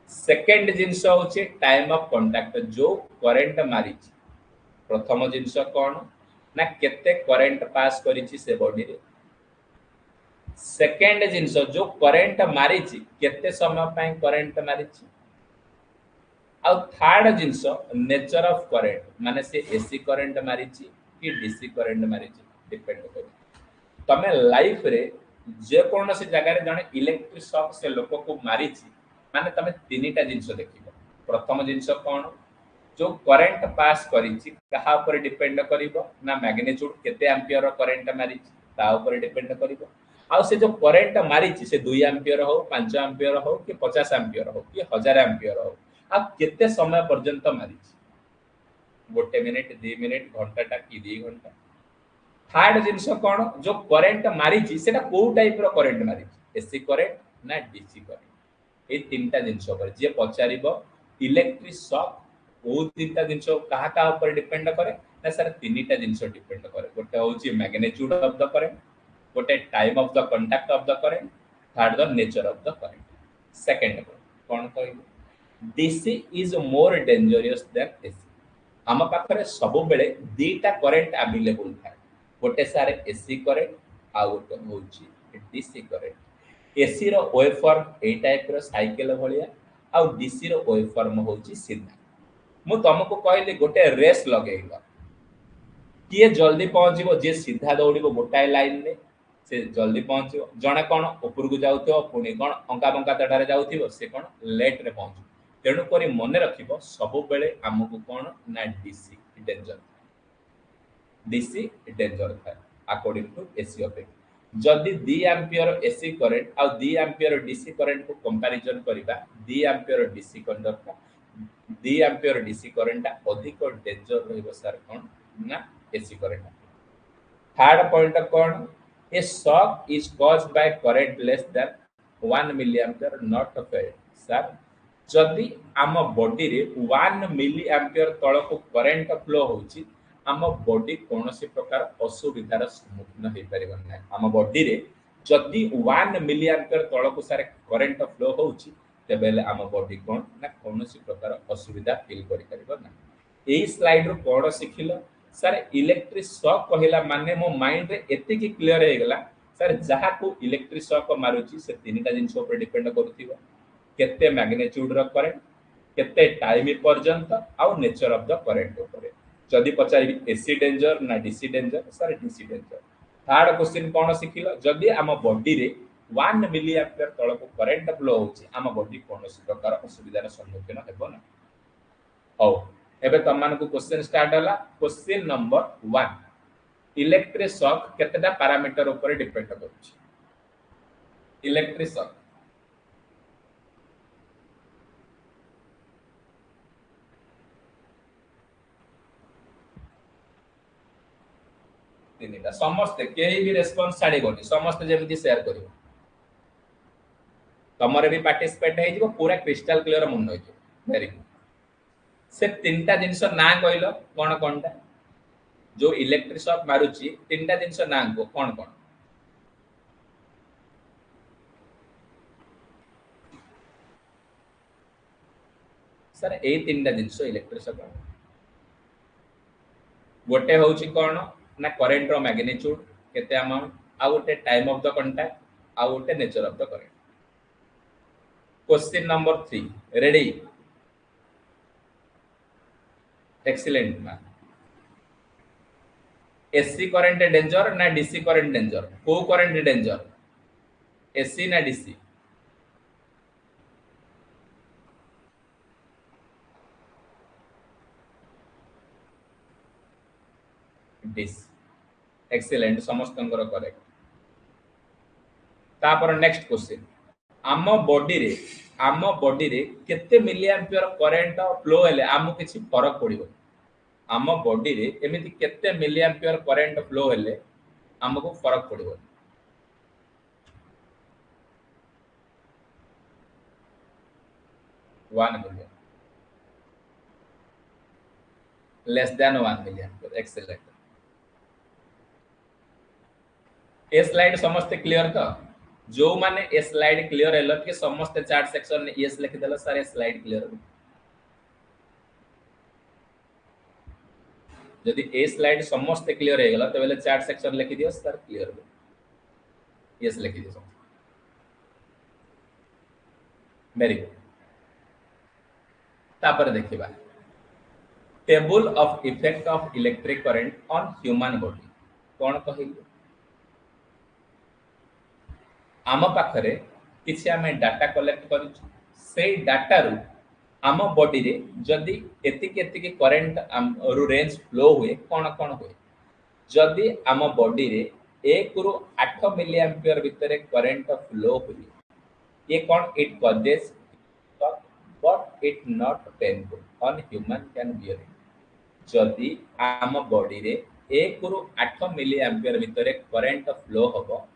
second जिंस होछि टाइम ऑफ कांटेक्ट जो करंट मारिछि प्रथम जिंस कौन ना केते करंट पास करिछि से बॉडी रे सेकंड जिंस जो करंट मारिछि केते समय पय करंट मारिछि आउ third jeans nature of current माने से एसी करंट मारिछि कि डीसी करंट मारिछि डिपेंड करै तमे लाइफ रे जे कोन से जगह रे जने इलेक्ट्रिक शॉक से लोक को मारिछि माने तमे तीनटा जिंस देखिबो प्रथम जिंस कोन जो करंट पास करिछि कहा ऊपर डिपेंड करिवो ना मैग्नीट्यूड केते एम्पियर करंट मारिछि ता ऊपर डिपेंड करिवो आ से जो करंट मारिछि से 2 एम्पियर हो 5 एम्पियर हो कि 50 एम्पियर हो कि 1000 एम्पियर हो आ केते समय पर्यंत मारिछि गोटे मिनिट 2 मिनिट घंटाटा कि 2 घंटा थर्ड जिंस कोन जो करंट मारिछि सेटा को टाइप रो करंट मारिछि एसी करंट ना डीसी करंट ए तीनटा जिंस पर जे पचारिबो इलेक्ट्रिक शॉक वो तीनटा जिनस कहा का ऊपर डिपेंड करे ना सर तीनटा जिनस डिपेंड करे गोटे होची मैग्नीट्यूड ऑफ द करंट गोटे time of the contact of the current third the nature of the current second कोन कहले DC is more dangerous than AC आम पाखरे सब बेले दीटा करंट अवेलेबल थाए गोटे सारे एसी करंट आ गोटे होची डीसी करंट एसी रो वेव फॉर्म ए टाइप रो साइकिल भलिया आ डीसी रो वेव फॉर्म होची सीधा मु तुमको कहली गोटे रेस लगेगा किए जल्दी पहुंचो जे सीधा दौड़ो गोटाए लाइन में से जल्दी पहुंचो जड़े कौन ऊपर को जाऊ पुणी कौन अंका बंका तटारे जाऊ से कौन लेट रे पहुंचो तेणुक मन रख सब बेले आमको कौन ना डीसी डेंजर डीसी डेंजर थाए अकॉर्डिंग टू एसी अपेक्षा जदि 2 एम्पियर एसी करंट आ 2 एम्पियर डीसी करंट को कंपैरिजन करबा 2 ampere DC current 2 ampere DC current अधिक डेंजर रहइबो सर कोन ना एसी करंट थर्ड पॉइंट कोन a shock is caused by current less than 1 milliampere not felt sir जदि आम बॉडी रे 1 मिली एम्पियर तळ को करंट फ्लो होची आम बॉडी कोनोसी प्रकार असुविधार सम्मुखीन होई परिबन नै आम बॉडी रे जदि 1 मिली एम्पियर तळ को सारे करंट फ्लो होची तेबेले आम बॉडी कोन ना कोनोसी प्रकार असुविधा फील करि परिबो ना एई स्लाइड रो कोड सिखिलो सर इलेक्ट्रिक शॉक कहिला माने मो माइंड रे एते की क्लियर हे गेला सर जहा को इलेक्ट्रिक शॉक मारुची से तीनटा जिंस ऊपर डिपेंड करथिबो केते मैग्नीट्यूड रो करंट केते टाइम पर्यंत आउ नेचर ऑफ द करंट ऊपर जदि पचारि एसी डेंजर ना DC danger sir DC danger third question कोन सिखिलो जदि आम बॉडी रे 1 मिली एम्पियर तळ को करंट फ्लो होची आम बॉडी कोनोसी प्रकार असुविधार सम्मुखीन हेबो ना औ एबे तमान को क्वेश्चन स्टार्ट होला क्वेश्चन नंबर 1 इलेक्ट्रिक शॉक केतेटा पैरामीटर ऊपर डिपेंड करूची इलेक्ट्रिक शॉक तीनटा समस्त केही भी रेस्पॉन्स छाड़ीबोनी समस्त जेमिति शेयर करिवो तमरे भी पार्टिसिपेट हे जिवो पूरा क्रिस्टल क्लियर मन होई वेरी गुड से तीनटा जिंस ना कहलो कोन कोनटा जो इलेक्ट्रिक शॉक मारुची तीनटा जिंस ना को कोन कोन सर ए तीनटा जिंस इलेक्ट्रिक शॉक गोटे होची कोन ना करंट रो मैग्नीट्यूड केते अमाउंट आ गोटे टाइम ऑफ द कांटेक्ट आ गोटे nature of the current question number 3 ready excellent ma'am AC current danger ना डीसी करंट डेंजर को करंट डेंजर एसी ना डीसी डीसी एक्सीलेंट समस्तंकर करेक्ट तापर नेक्स्ट क्वेश्चन आम body रे केते मिली एम्पियर करंट फ्लो हेले आम किछि फरक पड़िबो आम बॉडी रे एमिति केते मिली एम्पियर करंट फ्लो हेले हमको फरक पड़िबो 1 million less than 1 million excellent a slide समस्त क्लियर तो जो माने ए स्लाइड क्लियर हेलो कि समस्त चार्ट सेक्शन ने यस लिख देला सारे स्लाइड क्लियर यदि ए स्लाइड समस्त क्लियर हे गेला तबेले चार्ट सेक्शन लिखि दियो सर क्लियर यस लिखि दियो वेरी गुड तापर देखिबा table of effect of electric current on human body कोन कहिलु आम पाखरे किसी आम डाटा कलेक्ट कर से डाटा रु आम बॉडी रे जदि एतिक एतिक करंट रु रेंज फ्लो हुए कौन कौन हुए जदि आम बॉडी रे 1 रु 8 मिली एम्पियर भितर करंट फ्लो हुए ये कौन it causes but it not painful on human can bear it जदि आम बॉडी रे 1 रु 8 मिली एम्पियर भितर करंट फ्लो होबो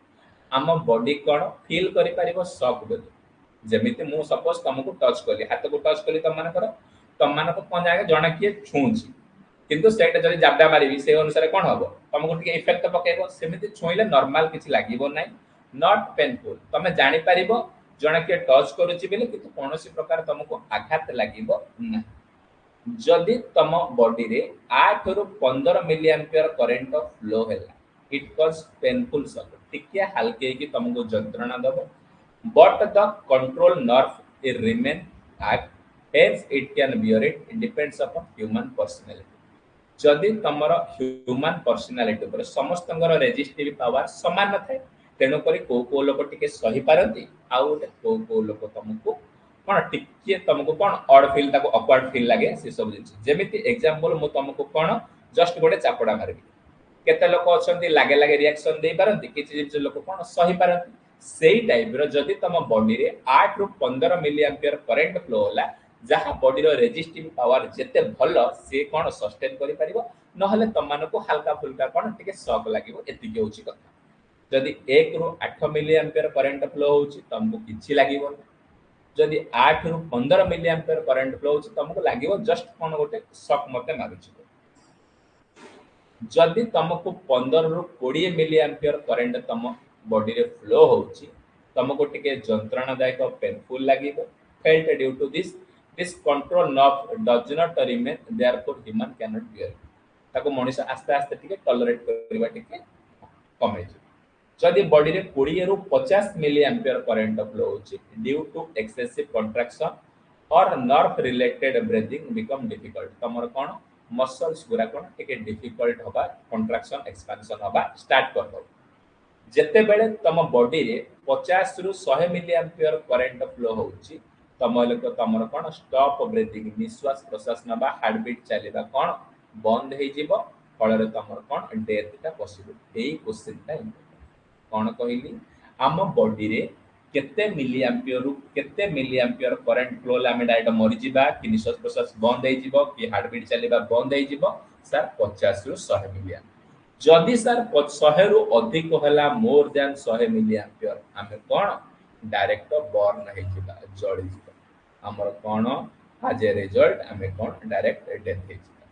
आम बॉडी कौन फील करि परिबो शॉक बोली जेमिति मु सपोज तुमको टच कली हाथ को टच कली तुम मानकर तुम मान कौन जाए जड़े किए छुँची किंतु सेटा जब जाबडा मारिबी से अनुसार कौन हम तुमको टिके इफेक्ट पकेबो सेमिति छुईले नॉर्मल किछि लागिबो नै नॉट पेनफुल तुम जानि परिबो जणे के टच करूची बेले किंतु कोनोसी प्रकार तुमको आघात लागिबो नै जदि तुम बॉडी रे 8 रु 15 मिली एम्पियर करंट फ्लो हैला इट कॉज पेनफुल सब टिके हल्के की तुमको जंत्रणा दबो but the control nerve it remain act hence it can bear it depends upon human personality जदि तमर ह्यूमन पर्सनालिटी पर समस्तंगर रेजिस्टिव पावर समान न थाए तेणु करी को लोक टिके सही पारती आ गोटे को लोक तुमको कौन टिके तुमको कौन ऑड फील ताको ऑकवर्ड फील लागे से सब जिंस जेमिति एग्जांपल मु तुमको कौन जस्ट गोटे चापड़ा मारबी केते लोक अछंती लागे लागे रिएक्शन दे पारती किछि जिंस लोक कौन सही पारती सेही टाइप रो जदि तुम बॉडी रे 8 रु 15 मिली एम्पियर करंट फ्लो होला जहाँ बॉडी रो रेजिस्टिव पावर जेते भलो से कौन सस्टेन करि परिबो नहले तमन को हल्का फुल्का कौन टिके शॉक लागिबो एतिके होची कथा जदि 1 रु 8 मिली एम्पियर करंट फ्लो होची तुमको किछि लागिबो जदि 8 रु 15 मिली एम्पियर करंट फ्लो होची तुमको लागिबो जस्ट कौन गोटे शॉक मते मारुची जदि तुमको 15 रु 20 मिली एम्पियर करंट तुम बॉडी रे फ्लो होची तुमको टिके जंत्रणादायक पेनफुल लागिबो felt due to this control knob does not remain therefore human can not bear ताको मनुष्य आस्ते आस्ते टिके टॉलरेट करबा टिके कमे जदि बॉडी रे 20 रु 50 मिली एम्पियर करंट फ्लो होची ड्यू टू एक्सेसिव कंट्रैक्शन और nerve related breathing become difficult तमर कोन मसल्स गुरा कोन टिके डिफिकल्ट होबा कंट्रैक्शन एक्सपेंशन होबा स्टार्ट कर दो जेते बेले तम बॉडी रे 50 रु 100 मिली एम्पियर करंट फ्लो होची तम लोक तमर कोन स्टॉप ब्रीथिंग निश्वास प्रश्वास नबा हार्ट बीट चलेबा कोन बंद हे जीवो फल रे तमर कोन डेथ ता पॉसिबल एई क्वेश्चन ता कोन कहली आम बॉडी रे केते मिली एम्पियर रु केते मिली एम्पियर करंट फ्लो ला हम डायरेक्ट मरि जीबा कि निश्वास प्रश्वास बंद हे जीवो कि हार्ट बीट चलेबा बंद हे जीवो सर 50 रु 100 मिली एम्पियर जदि सर 100 रु अधिक होला मोर देन 100 मिली एम्पियर हमें कोन डायरेक्ट बर्न हे जिबा जळी जिबा हमर कोन आज ए रिजल्ट हमें कोन डायरेक्ट डेथ हे जिबा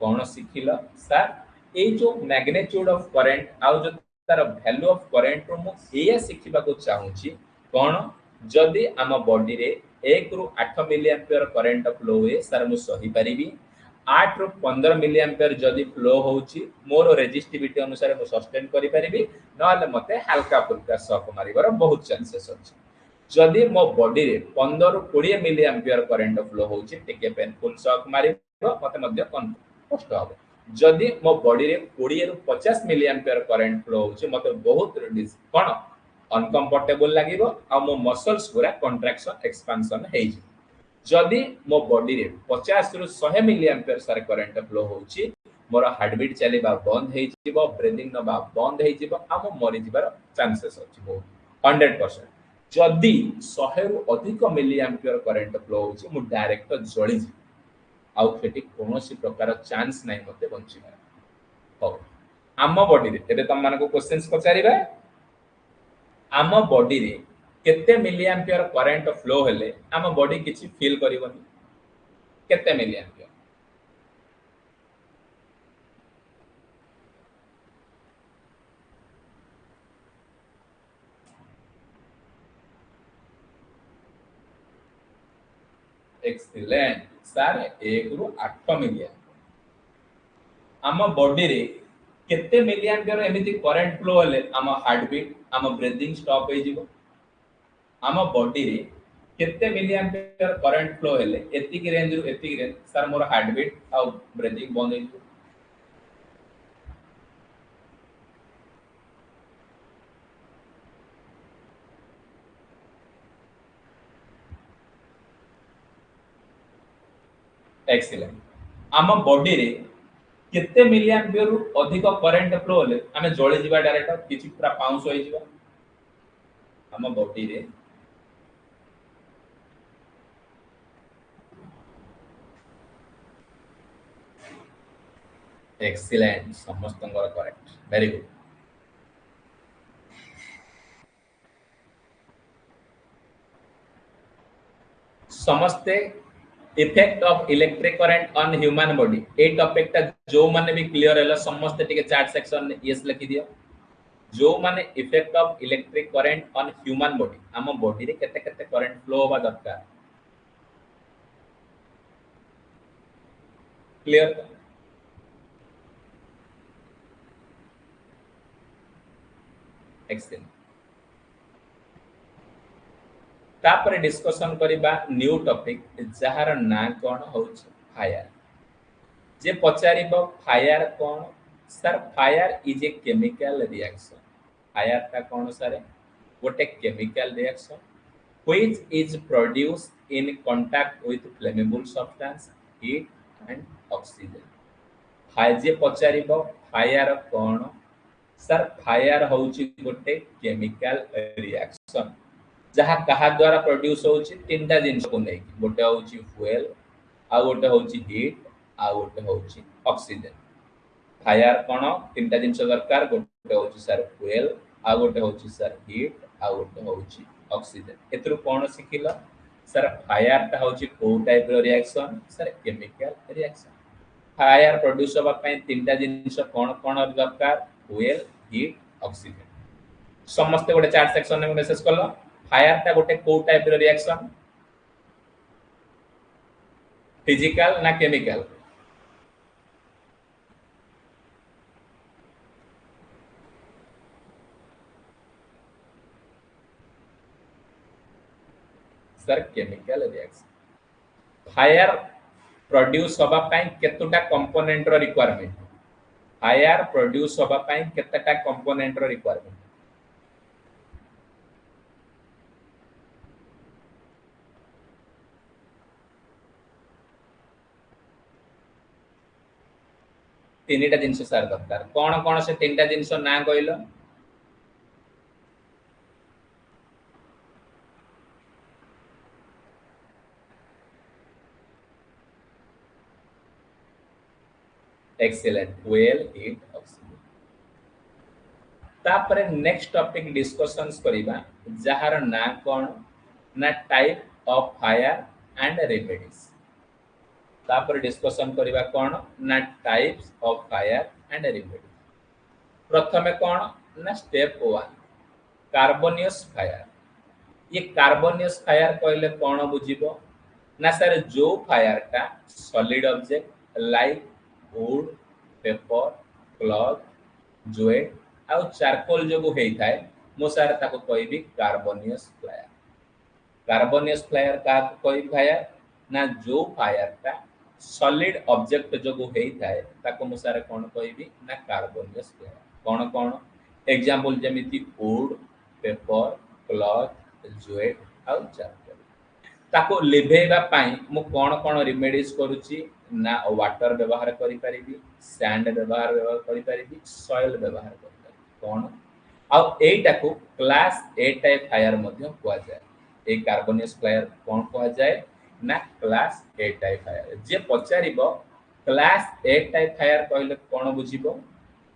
कोन सिखिला सर ए जो मैग्नीट्यूड ऑफ करंट आ जो तार वैल्यू ऑफ करंट रो मु एया सिखिबा को चाहूची कोन जदि आम बॉडी रे 1 रु 8 मिली एम्पियर करंट फ्लो हुए सर मु सही परिबी 8 रु 15 मिली एम्पियर जदि फ्लो होउची मोर रेजिस्टिविटी अनुसार मु सस्टेन करि परिबी नहले मते हल्का फुल्का शॉक मारिबार बहुत चांसेस अछि जदि मो बॉडी रे 15 रु 20 मिली एम्पियर करंट फ्लो होउची टिके पेनफुल शॉक मारिबो मते मध्य कष्ट हबो जदि मो बॉडी रे 20 रु 50 मिली एम्पियर करंट फ्लो होउची मते बहुत कोन अनकंफर्टेबल लागिबो आ मो मसल्स पूरा कंट्रैक्शन एक्सपेंशन हेइ जदि मो बॉडी रे 50 रु 100 मिली एम्पियर सारे करंट फ्लो होउची मोर हार्ट बीट चलेबा बंद हेइ जिवो ब्रीथिंग नबा बंद हेइ जिवो आ मो मरि जिबार चांसेस अछि बहुत 100% जदि 100 रु अधिक मिली एम्पियर करंट फ्लो होउची मु डायरेक्ट जळी जी आउ फेटी कोनोसी प्रकार चांस नै मते बंचिबार हो आम बॉडी रे एबे तम मानको क्वेश्चंस पचारिबा आम बॉडी रे केते मिली एम्पियर करंट फ्लो हेले आम बॉडी किछि फील करिवनी केते मिली एम्पियर एक्सीलेंट सर 1 रु 8 मिली आम बॉडी रे केते मिली एम्पियर एमिति करंट फ्लो हेले आम हार्ट बीट आम ब्रीथिंग स्टॉप हे जिवो आम बॉडी रे केते मिली एम्पियर करंट फ्लो हेले एतिक रेंज रु एतिक रेंज सर मोर हार्ट बीट आ ब्रीथिंग बंद हे जिवो एक्सीलेंट आम बॉडी रे केते मिली एम्पियर रु अधिक करंट फ्लो हेले आमे जळी जिबा डायरेक्ट किछि पूरा पाउंस होई जिबा आम बॉडी रे एक्सीलेंट समस्तंगर करेक्ट वेरी गुड समस्ते effect of electric current on human body A topic टा जो माने भी क्लियर हैला समस्त टिके चैट सेक्शन में यस लिखि दियो जो माने effect of electric current on human body हम बॉडी रे केते केते करंट फ्लो होबा दरकार क्लियर एक्सेलेंट तापर डिस्कशन करिबा न्यू टॉपिक जहार ना कोन होछ फायर जे पचारिबो फायर कोन sir fire is a chemical reaction fire ता कोन सर गोटे chemical reaction which is produced in contact with flammable substance heat and oxygen fire जे पचारिबो फायर कोन सर फायर होची गोटे केमिकल रिएक्शन जहाँ कहा द्वारा प्रोड्यूस होची तीनटा जिनिस को नै गोटे होची फ्यूएल आ गोटे होची हीट आ गोटे होची ऑक्सीजन फायर कोन तीनटा जिनिस दरकार गोटे होची सर फ्यूएल आ गोटे होची सर हीट आ गोटे होची ऑक्सीजन एतरु कोन सिखिला सर फायर ता होची को टाइप रो reaction sir chemical reaction fire produce होबा पय तीनटा जिनिस कोन कोन दरकार फ्यूएल हीट ऑक्सीजन समस्त गोटे चार्ट सेक्शन में मेसेज कलो फायर ता गोटे को टाइप रो रिएक्शन फिजिकल ना chemical sir chemical reaction fire produce होबा पय केतुटा कंपोनेंट रो रिक्वायरमेंट फायर प्रोड्यूस होबा पय केतटा कंपोनेंट रो रिक्वायरमेंट तीनटा जिनिस सार दरकार कोन कोन से तीनटा जिनिस ना कहलो एक्सीलेंट वेल हीट ऑक्सीजन तापरे नेक्स्ट टॉपिक डिस्कशंस करिबा जहार ना कोन ना type of fire and remedies तापर डिस्कशन करिबा कोन ना types of fire and remedies प्रथमे कोन ना स्टेप 1 कार्बोनियस फायर ये कार्बोनियस फायर कहले कोन बुझिबो ना सर जो फायर टा solid object like wood paper cloth jute आ चारकोल जो हेई थाए मो सर ताको कहबी कार्बोनियस फायर कार्बोनियस फायर का कहबी फायर ना जो फायर टा सॉलिड ऑब्जेक्ट जो हेई थाए ताको मो सर कोन कहबी ना कार्बोनियस फायर कोन कोन एग्जांपल जेमिति वुड पेपर क्लॉथ ज्वेट आ चारकोल ताको लिभेबा पाई मु कोन कोन रिमेडीज करूची ना वाटर व्यवहार करि परिबी सैंड व्यवहार करि परिबी सॉइल व्यवहार करि परिबी कोन आ एटा को क्लास ए टाइप फायर मध्ये कुआ जाय ए कार्बोनियस फायर कोन कुआ जाय ना क्लास ए टाइप फायर जे पचारिबो क्लास ए टाइप फायर कहले कोन बुझिबो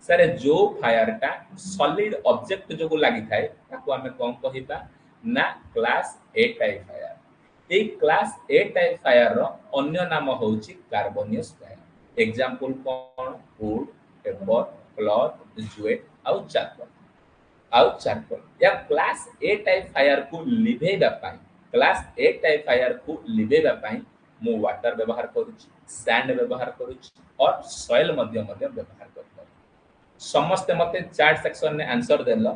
सर जो फायर टा सॉलिड ऑब्जेक्ट जो लागि थाए ताको हमें कोन कहिबा ना क्लास ए टाइप फायर ए क्लास ए टाइप फायर रो अन्य नाम होची कार्बोनियस फायर एग्जांपल कोन वुड पेपर क्लॉथ ज्वेट आउ चारकोल या क्लास ए टाइप फायर को लिभेबा पाई क्लास ए टाइप फायर को लिभेबा पाई मु वाटर व्यवहार करूची सैंड व्यवहार करूची और सॉइल मध्य व्यवहार करूची समस्त मते चैट सेक्शन ने आंसर देलो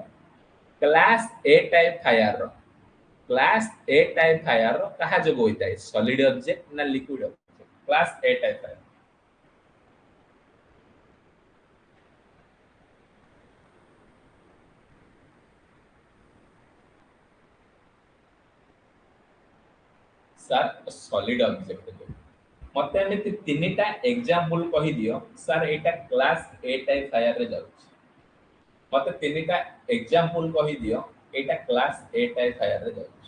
क्लास ए टाइप फायर रो क्लास ए टाइप फायर रो कहा जो होइता है सॉलिड ऑब्जेक्ट ना liquid object class A type fire sir solid object जो मते एमिति तीनटा एग्जांपल कहि दियो sir Etah class A type fire रे जाउछ मते तीनटा एग्जांपल कहि दियो एटा क्लास ए टाइप फायर रे जाउछ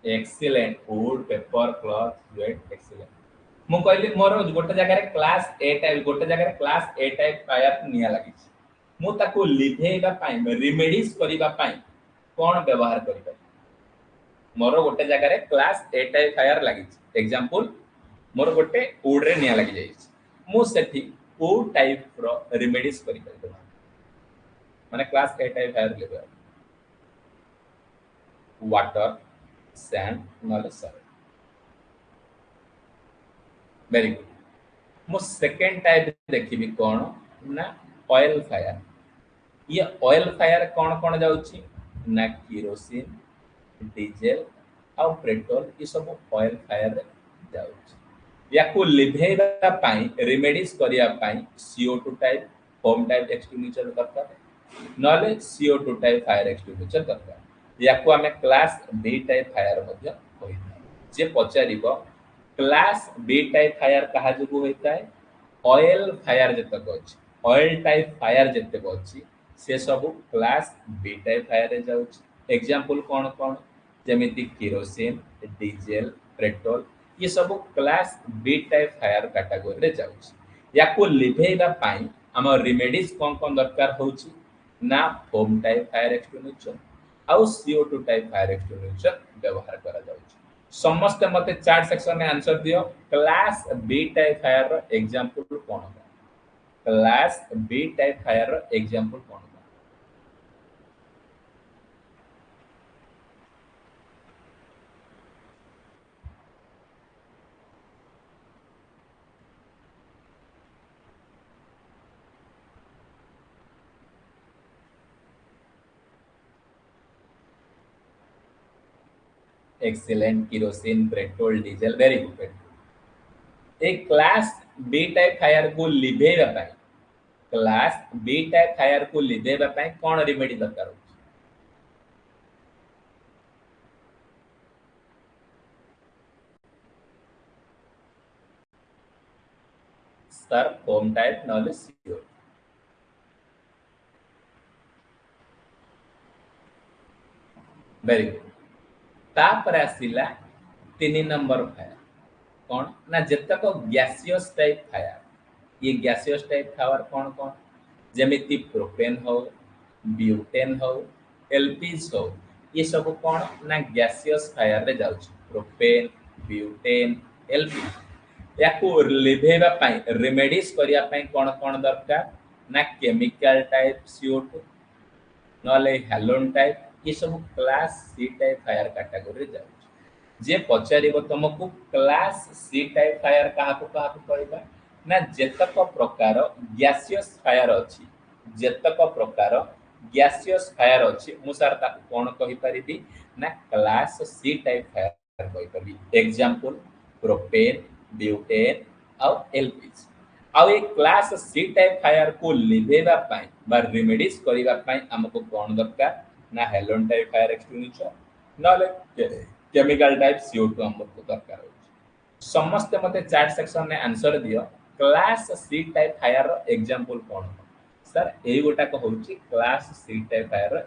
excellent wood paper cloth jute excellent मु कहली मोर गोटे जगह क्लास ए टाइप गोटे जगह क्लास ए टाइप फायर निया लगी मु ताको लिभेइबा पाई रिमेडीज करिबा पाई कोन व्यवहार करि पारि मोर गोटे जगह क्लास ए टाइप फायर लगी एग्जांपल मोर गोटे वुड रे निया लगी जाई मु सेठी वुड टाइप रो रिमेडीज करि पारि माने क्लास ए टाइप फायर लेबा water sand knowledge sir very good मो सेकंड टाइप देखिबी कोन ना ऑयल फायर ये ऑयल फायर कौन कौन जाउची ना किरोसिन डीजल आउ पेट्रोल ये सब ऑयल फायर रे जाउची याकू लिभेइबा पाई रेमेडीज करिया पाई CO2 type home type extinguisher दरकार नले CO2 टाइप फायर एक्सटिंग्विशर दरकार याकू हमें क्लास बी टाइप फायर मध्य कहिता जे पचारिबो क्लास बी टाइप फायर कहा जोगु होता है ऑयल फायर जतक अछि ऑयल टाइप फायर जतक अछि से सब क्लास बी टाइप फायर रे जाउछि एग्जांपल कोन कोन जेमिति केरोसिन डीजल पेट्रोल ये सब class B type fire category रे जाउछि याको लिभेइबा पाई हम रेमेडीज कोन कोन दरकार होउछि ना फोम टाइप फायर एक्सटिंग्विशर आउ CO2 टाइप फायर एक्सटिंग्विशर व्यवहार करा जाउछि समस्त मते चार्ट सेक्शन में आंसर दियो क्लास बी टाइप फायर रो एग्जांपल कोन क्लास बी टाइप फायर रो एग्जांपल कोन excellent kerosene petrol diesel very good एक क्लास बी टाइप फायर को लिभेइबा पाई क्लास बी टाइप फायर को लिभेइबा पाई कोन रेमेडी दरकार हो sir foam type knowledge CO very good तापर आसिला 3 नंबर फायर कौन ना जतक गैसियस टाइप फायर ये गैसियस टाइप फायर कौन कौन जेमिति प्रोपेन हो ब्यूटेन हो एलपीज हो ये सब कौन ना गैसियस फायर रे जाउछ प्रोपेन ब्यूटेन एलपीज याकू लिभेबा पाई रेमेडीज करिया पाई कौन कौन दरकार ना केमिकल टाइप CO2 नले हैलोन टाइप ये सब class C type fire category रे जाउछ जे पचारिबो तुमको क्लास सी टाइप फायर कहा को कहबा ना जेतक प्रकार गैसियस फायर अछि जेतक प्रकार गैसियस फायर अछि मु सर ता कोन कहि परिबी ना क्लास सी टाइप फायर कहि परिबी एग्जांपल प्रोपेन ब्यूटेन और एलपीजी आउ ए क्लास सी टाइप फायर को लिभेबा पाई बा रेमेडीज करिबा पाई हमको कोन दरकार ना हेलोन टाइप फायर एक्सटिंग्विशर नले केमिकल टाइप CO2 हमको दरकार हो समस्त मते चार्ट सेक्शन में आंसर दियो क्लास सी टाइप फायर रो एग्जांपल कोन सर एई गोटा को होची क्लास सी टाइप फायर रो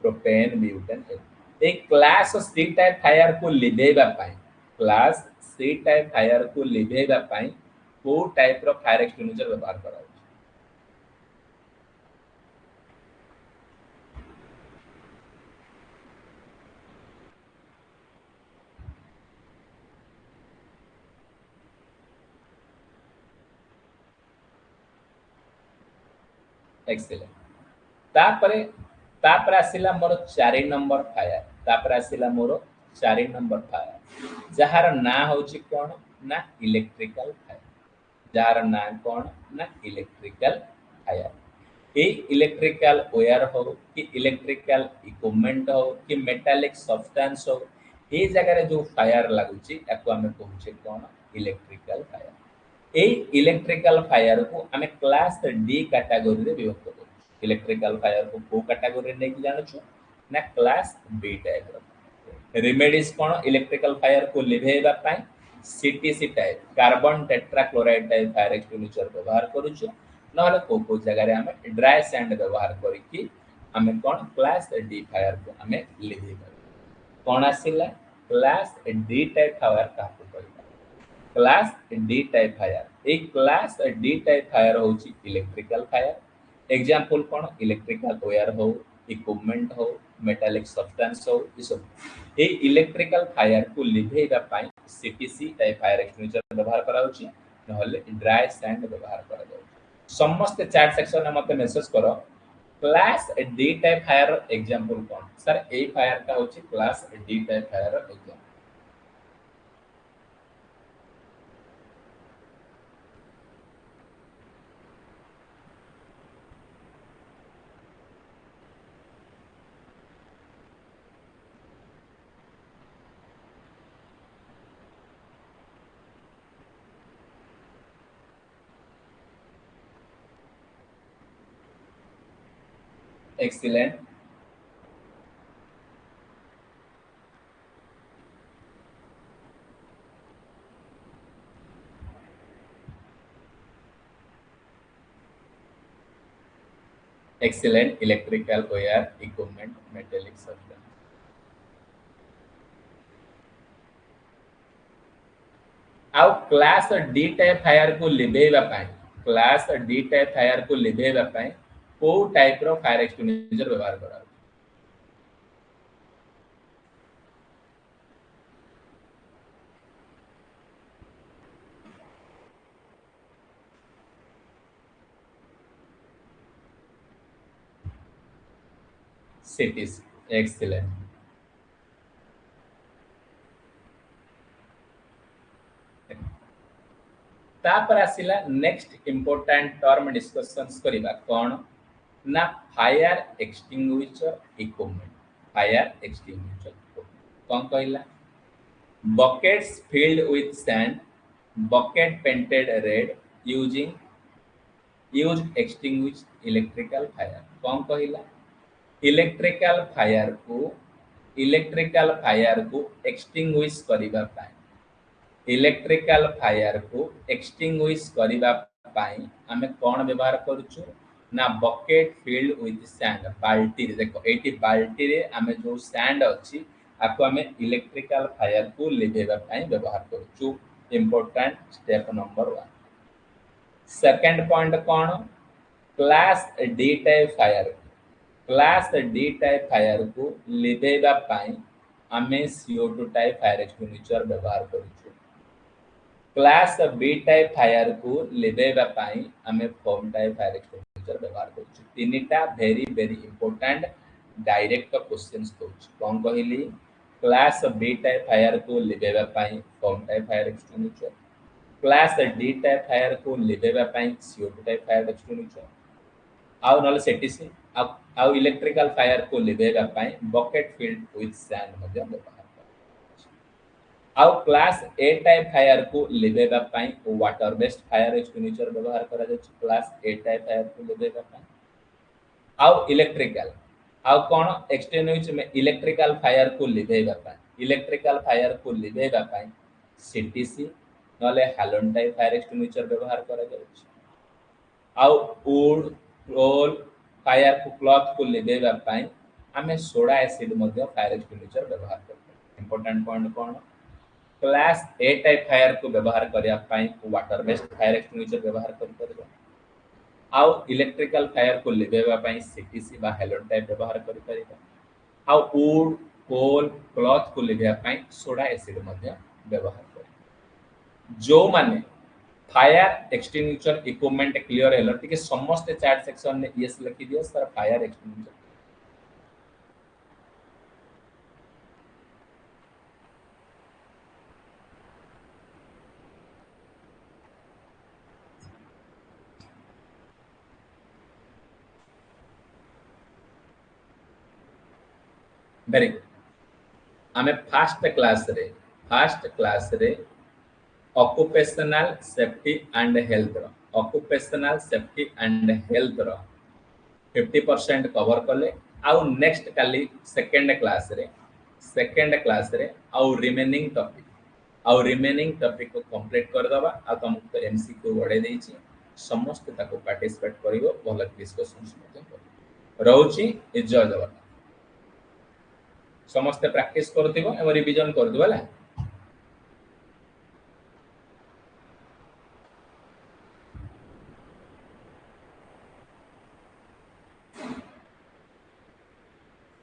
प्रोपेन ब्यूटेन एक क्लास सी टाइप फायर को लिभेबा पाई क्लास सी टाइप फायर को लिभेबा पाई को टाइप रो फायर एक्सटिंग्विशर व्यवहार करा एक्सीलेंट तापरे तापर आसिला मोर 4 नंबर फायर तापर आसिला मोर 4 नंबर फायर जहार ना होची कोन ना इलेक्ट्रिकल फायर जार ना कौन ना इलेक्ट्रिकल फायर ए इलेक्ट्रिकल वायर हो कि इलेक्ट्रिकल इक्विपमेंट हो कि मेटालिक सब्सटेंस हो ए जगह जो फायर लागुची याको हमें कहूचे कौन इलेक्ट्रिकल फायर ए इलेक्ट्रिकल फायर को हमें क्लास डी कैटेगरी रे विभक्त करू इलेक्ट्रिकल फायर को को कैटेगरी रे नहीं जानो छु ना क्लास बी टाइप रो रिमेडीज कोन इलेक्ट्रिकल फायर को लिभेबा पाई CTC type carbon tetrachloride type fire extinguisher व्यवहार करूछु नहले को जगह रे हमें ड्राई सैंड व्यवहार करिकी हमें कोन क्लास डी फायर को हमें लिभेबा कोन आसिला क्लास डी टाइप फायर का क्लास डी टाइप फायर ए क्लास डी टाइप फायर होची इलेक्ट्रिकल फायर एग्जांपल कोन इलेक्ट्रिकल वायर हो इक्विपमेंट हो मेटालिक सब्सटेंस हो ई सब ए इलेक्ट्रिकल फायर को लिभेइबा पाई सीटीसी टाइप फायर एक्सटिंग्विशर व्यवहार करा होची नहले ड्राई सैंड व्यवहार करा जाउची समस्त चैट सेक्शन में मते मेसेज करो class D type fire example कोन सर ए फायर का होची class D type fire example excellent excellent electrical wire equipment metallic substance आउ क्लास डी टाइप फायर को लिभेइबा पाई क्लास डी टाइप फायर को लिभेइबा पाई को टाइप रो फायर एक्सटिंग्विशर व्यवहार करा सिटीज एक्सीलेंट तापर आसिला नेक्स्ट इंपोर्टेंट टर्म डिस्कशंस करिबा कोन ना fire extinguisher equipment fire extinguisher कोन कहला buckets filled with sand bucket painted red using used extinguish electrical fire कौन कहला इलेक्ट्रिकल फायर को एक्सटिंग्विश करिबा पाई इलेक्ट्रिकल फायर को एक्सटिंग्विश करिबा पाई हमें कौन व्यवहार करूछु ना बकेट फिल्ड विथ सैंड बाल्टी रे देखो एटी बाल्टी रे हमें जो सैंड अछि आको हमें इलेक्ट्रिकल फायर को लिभेबा पाई व्यवहार करूछु important step number 1 second point कौन class D type fire class D type fire को लिभेबा पाई हमें CO2 टाइप फायर एक्सटिंग्विशर व्यवहार करूछु क्लास बी टाइप फायर को लिभेबा पाई हमें फोम टाइप फायर एक्सटिंग्विशर व्यवहार करूछु तीनटा very very important direct questions दोछ कोन कहली क्लास बी टाइप फायर को लिभेबा पाई foam type fire extinguisher class D type fire को लिभेबा पाई CO2 टाइप फायर एक्सटिंग्विशर आउ नले सेटीसी आउ इलेक्ट्रिकल फायर को लिभेबा पाई बकेट फिल्ड विथ सैंड मध्ये व्यवहार आउ क्लास ए टाइप फायर को लिभेबा पाई वाटर बेस्ड फायर एक्सटिंग्विशर व्यवहार करा जाय क्लास ए टाइप फायर को लिभेबा पाई आउ इलेक्ट्रिकल आउ कोन एक्सटिंग्विश में इलेक्ट्रिकल फायर को लिभेबा पाई इलेक्ट्रिकल फायर को लिभेबा पाई सीटीसी नले हैलोजन टाइप फायर एक्सटिंग्विशर व्यवहार करा जाय आउ वुड रोल फायर को क्लॉथ को लिभेबा पाई हमें सोडा एसिड मध्ये फायर एक्सटिंग्विशर व्यवहार करते इंपोर्टेंट पॉइंट कोन क्लास ए टाइप फायर को व्यवहार करिया पाई वाटर बेस्ड फायर एक्सटिंग्विशर व्यवहार करते आउ इलेक्ट्रिकल फायर को लिभेबा पाई सीटीसी बा हैलोजन टाइप व्यवहार करि परिबा आउ वुड कोल क्लॉथ को लिभेबा पाई सोडा एसिड मध्ये व्यवहार करि जो माने fire extinguisher equipment clear hello ठीक है समस्त चैट सेक्शन में यस लिखि दियो सर फायर एक्सटिंग्विशर वेरी आमे फर्स्ट क्लास रे occupational safety and health occupational safety and health 50% cover कले आउ नेक्स्ट काली सेकंड क्लास रे आउ रिमेनिंग टॉपिक को कंप्लीट कर दबा आ तुमको तो एमसीक्यू बड़े देछि समस्त ताको पार्टिसिपेट करिवो भल डिस्कशंस मध्ये करिवो रहउची जय जवान समस्त प्रैक्टिस करथिबो एवं रिवीजन कर दिबो